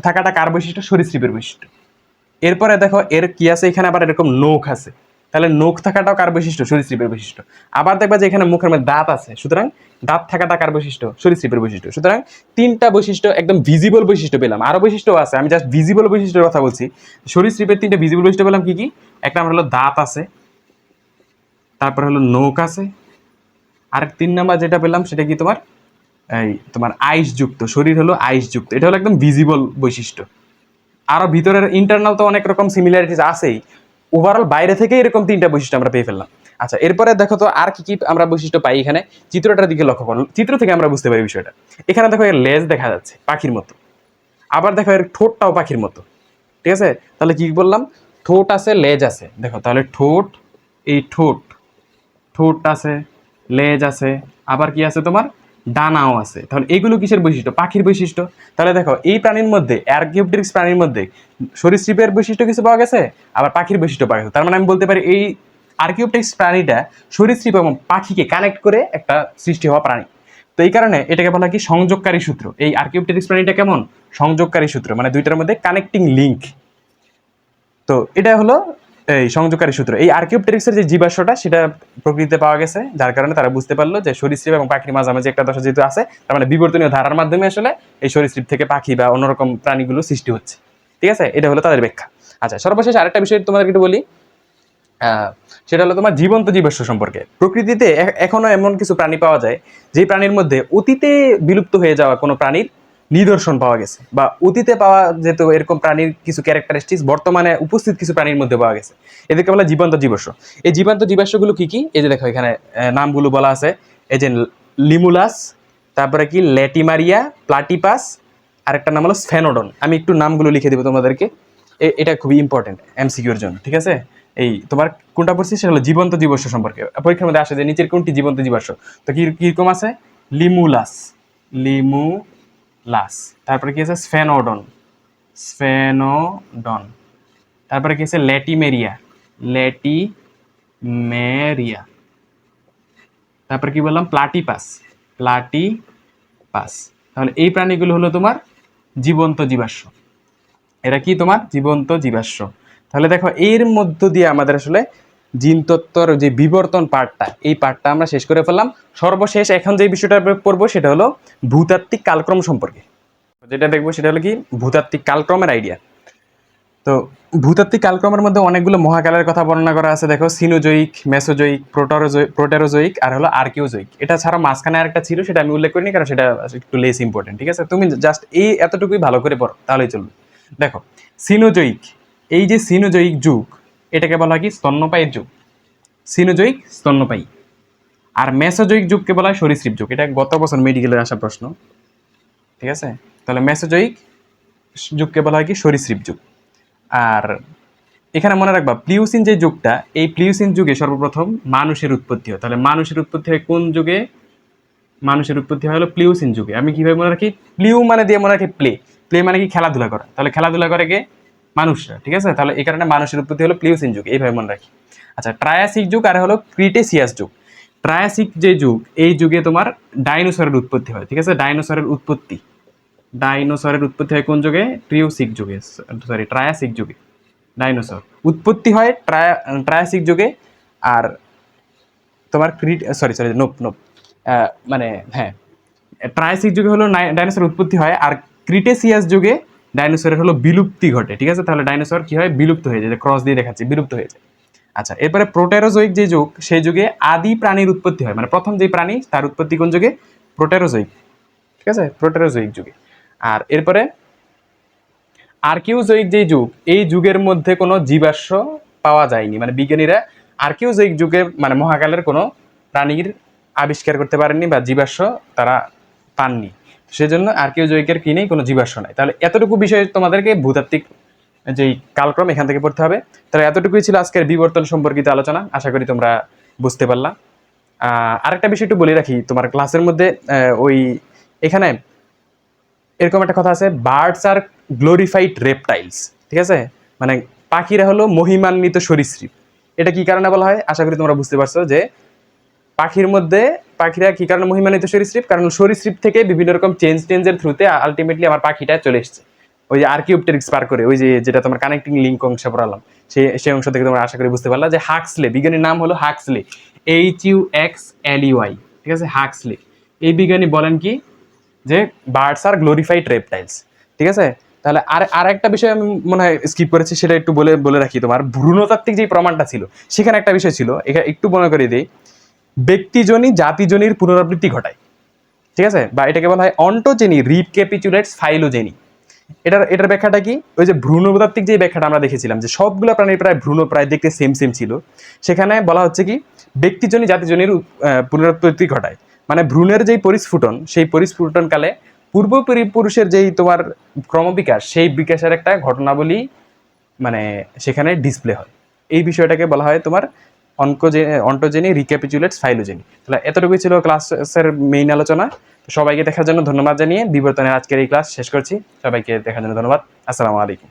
থাকাটা কার বৈশিষ্ট্য, সরীসৃপের বৈশিষ্ট্য। এরপরে দেখো এর কি আছে, এখানে আবার এরকম নখ আছে, তাহলে নখ থাকাটাও কার বৈশিষ্ট্য, সরীসৃপের বৈশিষ্ট্য। আবার দেখবা যে এখানে মুখের মধ্যে দাঁত আছে, সুতরাং দাঁত থাকাটা কার বৈশিষ্ট্য, সরীসৃপের বৈশিষ্ট্য। সুতরাং তিনটা বৈশিষ্ট্য একদম ভিজিবল বৈশিষ্ট্য পেলাম। আরো বৈশিষ্ট্য আছে, আমি জাস্ট ভিজিবল বৈশিষ্ট্যের কথা বলছি। সরীসৃপের তিনটা ভিজিবল বৈশিষ্ট্য পেলাম কি কি, একটা আমার হলো দাঁত আছে, তারপর হলো নখ আছে, আর 3 নাম্বার যেটা পেলাম সেটা কি তোমার এই তোমার আইসযুক্ত, শরীর হলো আইসযুক্ত। এটা হলো একদম ভিজিবল বৈশিষ্ট্য। আরো ভিতরের ইন্টারনাল তো অনেক রকম সিমিলারিটিস আছেই, ওভারঅল বাইরে থেকে এরকম তিনটা বৈশিষ্ট্য আমরা পেয়ে ফেললাম। আচ্ছা, এরপরে দেখো তো আর কি কি আমরা বৈশিষ্ট্য পাই। এখানে চিত্রটার দিকে লক্ষ্য করো, চিত্র থেকে আমরা বুঝতে পারি বিষয়টা। এখানে দেখো এর লেজ দেখা যাচ্ছে পাখির মতো, আবার দেখো এর ঠোঁটটাও পাখির মতো, ঠিক আছে। তাহলে কি বললাম, ঠোঁট আছে, লেজ আছে। দেখো তাহলে ঠোঁট, এই ঠোঁট, ঠোঁট আছে, লেজ আছে, আবার কি আছে তোমার ডানাও আছে। তাহলে এগুলো কিসের বৈশিষ্ট্য, পাখির বৈশিষ্ট্য। তাহলে দেখো এই প্রাণীর মধ্যে, আর্কিওপটেরিক্স প্রাণীর মধ্যে সরীসৃপের বৈশিষ্ট্য কিছু পাওয়া গেছে, আবার পাখির বৈশিষ্ট্য পাওয়া গেছে। তার মানে আমি বলতে পারি এই আর্কিওপটেরিক্স প্রাণীটা সরীসৃপ এবং পাখিকে কানেক্ট করে একটা সৃষ্টি হওয়া প্রাণী। তো এই কারণে এটাকে বলা হয় কি সংযোগকারী সূত্র। এই আর্কিওপটেরিক্স প্রাণীটা কেমন, সংযোগকারী সূত্র, মানে দুইটার মধ্যে কানেক্টিং লিঙ্ক। তো এটা হলো এই সংযোগকারী সূত্র। এই আর্কিওপটেরিক্সের যে জীবাশ্মটা সেটা প্রকৃতিতে পাওয়া গেছে, যার কারণে তারা বুঝতে পারলো যে সরীসৃপ এবং পাখির মাঝামাঝি একটা দশা যেহেতু আছে, তার মানে বিবর্তনীয় ধারার মাধ্যমে আসলে এই সরীসৃপ থেকে পাখি বা অন্যরকম প্রাণীগুলো সৃষ্টি হচ্ছে, ঠিক আছে। এটা হলো তাদের ব্যাখ্যা। আচ্ছা, সর্বশেষ আরেকটা বিষয় তোমাদেরকে একটু বলি, সেটা হলো তোমার জীবন্ত জীবাশ্ম সম্পর্কে। প্রকৃতিতে এখনো এমন কিছু প্রাণী পাওয়া যায় যে প্রাণীর মধ্যে অতীতে বিলুপ্ত হয়ে যাওয়া কোনো প্রাণীর নিদর্শন পাওয়া গেছে, বা অতীতে পাওয়া যেত এরকম প্রাণীর কিছু ক্যারেক্টারিস্টিক্স বর্তমানে উপস্থিত কিছু প্রাণীর মধ্যে পাওয়া গেছে। এদেরকে বলা জীবন্ত জীবাশ্ম। এই জীবন্ত জীবাশ্মগুলো কি কি, এই যে দেখো এখানে নামগুলো বলা আছে, এই যে লিমুলাস, তারপরে কি ল্যাটিমারিয়া, প্লাটিপাস, আরেকটা নাম হলো স্ফেনোডন। আমি একটু নামগুলো লিখে দেবো তোমাদেরকে, এটা খুবই ইম্পর্টেন্ট এমসিকিউর জন্য, ঠিক আছে। এই তোমার কোনটা পড়ছি সেটা হলো জীবন্ত জীবাশ্ম সম্পর্কে, পরীক্ষার মধ্যে আসে যে নিচের কোনটি জীবন্ত জীবাশ্ম। তো কিরকম আছে, লিমুলাস, লিমুলাস, তারপরে কি আছে স্ফেনোডন, স্ফেনোডন, তারপরে কি আছে ল্যাটিমেরিয়া, ল্যাটিমেরিয়া, তারপরে কি বললাম প্লাটিপাস, প্লাটিপাস। তাহলে এই প্রাণীগুলো হলো তোমার জীবন্ত জীবাশ্ম, এরা কি তোমার জীবন্ত জীবাশ্ম। তাহলে দেখো এর মধ্য দিয়ে আমাদের আসলে জিনতত্ত্বর যে বিবর্তন পার্টটা, এই পার্টটা আমরা শেষ করে ফেললাম। সর্বশেষ এখন যে বিষয়টা পড়বো সেটা হলো ভূতাত্ত্বিক কালক্রম সম্পর্কে। যেটা দেখবো সেটা হলো কি ভূতাত্ত্বিক কালক্রমের আইডিয়া। তো ভূতাত্ত্বিক কালক্রমের মধ্যে অনেকগুলো মহাকালের কথা বর্ণনা করা আছে। দেখো, সিনোজয়িক, মেসোজয়িক, প্রোটেরোজয়িক আর হলো আর্কিওজয়িক। এটা ছাড়া মাঝখানে আরেকটা ছিল, সেটা আমি উল্লেখ করিনি কারণ সেটা একটু লেস ইম্পর্টেন্ট। ঠিক আছে, তুমি জাস্ট এই এতটুকুই ভালো করে পড়ো তাহলেই চলবে। দেখো, সিনোজয়িক, এই যে সিনোজয়িক যুগ, এটাকে বলা হয় কি স্তন্যপায়ীর যুগ। সিনোজয়িক স্তন্যপায়ী। আর মেসোজয়িক যুগকে বলা হয় সরীসৃপ যুগ। এটা গত বছর মেডিকেলের আসা প্রশ্ন। ঠিক আছে, তাহলে মেসোজয়িক যুগকে বলা হয় কি সরীসৃপ যুগ। আর এখানে মনে রাখবা, প্লিউসিন যে যুগটা, এই প্লিউসিন যুগে সর্বপ্রথম মানুষের উৎপত্তি হয়। তাহলে মানুষের উৎপত্তি হয় কোন যুগে? মানুষের উৎপত্তি হয় হলো প্লিউসিন যুগে। আমি কিভাবে মনে রাখি? প্লিউ মানে দিয়ে মনে রাখি প্লে। প্লে মানে কি? খেলাধুলা করা। তাহলে খেলাধুলা করে কে? মানুষরা। ঠিক আছে, তাহলে এই কারণে মানুষের উৎপত্তি হলো প্লিউসিন যুগ, এইভাবে মনে রাখি। আচ্ছা, ট্রায়াসিক যুগ আর হলো ক্রিটেসিয়াস যুগ। ট্রায়াসিক যে যুগ, এই যুগে তোমার ডাইনোসরের উৎপত্তি হয়। ঠিক আছে, ডাইনোসরের উৎপত্তি হয় কোন যুগে? ট্রিওসিক যুগে, সরি ট্রায়াসিক যুগে। ডাইনোসর উৎপত্তি হয় ট্রায়াসিক যুগে। আর তোমার মানে হ্যাঁ, ট্রায়াসিক যুগে হলো ডাইনোসর উৎপত্তি হয়, আর ক্রিটেসিয়াস যুগে ডাইনোসরের হলো বিলুপ্তি ঘটে। ঠিক আছে, তাহলে ডাইনোসর কি হয়? বিলুপ্ত হয়ে যায়। ক্রস দিয়ে দেখাচ্ছি, বিলুপ্ত হয়ে যায়। আচ্ছা, এরপরে প্রোটেরোজয়িক যে যুগ, সেই যুগে আদি প্রাণীর উৎপত্তি হয়। মানে প্রথম যে প্রাণী, তার উৎপত্তি কোন যুগে? প্রোটেরোজয়িক। ঠিক আছে, প্রোটেরোজয়িক যুগে। আর এরপরে আর্কিওজয়িক যে যুগ, এই যুগের মধ্যে কোনো জীবাশ্ম পাওয়া যায়নি। মানে বিজ্ঞানীরা আর্কিওজয়িক যুগে মানে মহাকালের কোনো প্রাণীর আবিষ্কার করতে পারেননি বা জীবাশ্ম তারা পাননি। সেজন্য আর্কিওজয়িকের কি নেই? কোনো জীবাশ্ম নাই। তাহলে এতটুকু বিষয় তোমাদেরকে ভূতাত্ত্বিক যেই কালক্রম এখান থেকে পড়তে হবে। তাহলে এতটুকুই ছিল আজকের বিবর্তন সম্পর্কিত আলোচনা। আশা করি তোমরা বুঝতে পারলা। আরেকটা বিষয় একটু বলে রাখি, তোমার ক্লাসের মধ্যে ওই এখানে এরকম একটা কথা আছে, বার্ডস আর গ্লোরিফাইড রেপটাইলস। ঠিক আছে, মানে পাখিরা হলো মহিমান্বিত সরীসৃপ। এটা কি কারণে বলা হয়? আশা করি তোমরা বুঝতে পারছো যে পাখিরা কি কারণে মহিমান্বিত সরীসৃপ? কারণ সরীসৃপ থেকে বিভিন্ন রকম চেঞ্জের থ্রুতে আলটিমেটলি আমার পাখিটা চলে এসছে ওই যে আর্কিওপটেরিক্স পার করে, ওই যে যেটা তোমার কানেক্টিং লিঙ্ক অংশে পড়ালাম, সেই অংশ থেকে তোমরা আশা করি বুঝতে পারলা যে হাক্সলে, বিজ্ঞানীর নাম হলো হাক্সলে, HUXLEY। ঠিক আছে, হাক্সলে এই বিজ্ঞানী বলেন কি যে বার্ডস আর গ্লোরিফাইড রেপটাইলস। ঠিক আছে, তাহলে আর একটা বিষয় আমি মনে হয় স্কিপ করেছি, সেটা একটু বলে রাখি। তোমার ভ্রূণতাত্ত্বিক যে প্রমাণটা ছিল, সেখানে একটা বিষয় ছিল, এখানে একটু মনে করিয়ে দিই। ব্যক্তিজনী জাতিজনীর পুনরাবৃত্তি ঘটায়। ঠিক আছে, বা এটাকে বলা হয় অন্টোজেনি রিক্যাপিচুলেটস ফাইলোজেনি। এটার ব্যাখ্যাটা কি? ওই যে ভ্রূণতাত্ত্বিক যে ব্যাখ্যাটা আমরা দেখেছিলাম যে সবগুলো প্রাণীর প্রায় ভ্রূণ প্রায় দেখতে সেম ছিল, সেখানে বলা হচ্ছে কি ব্যক্তিজনী জাতিজনীর পুনরুৎপত্তি ঘটায়। মানে ভ্রূণের যেই পরিস্ফুটন, সেই পরিস্ফুটনকালে পুরুষের যেই তোমার ক্রমবিকাশ, সেই বিকাশের একটা ঘটনাবলী মানে সেখানে ডিসপ্লে হয়। এই বিষয়টাকে বলা হয় তোমার অন্টোজেনি রিক্যাপিচুলেটস ফাইলোজেনি। তাহলে এতটুকুই ছিল ক্লাসের মেইন আলোচনা। সবাইকে দেখার জন্য ধন্যবাদ জানিয়ে বিবর্তনের আজকের এই ক্লাস শেষ করছি। সবাইকে দেখার জন্য ধন্যবাদ। আসসালামু আলাইকুম।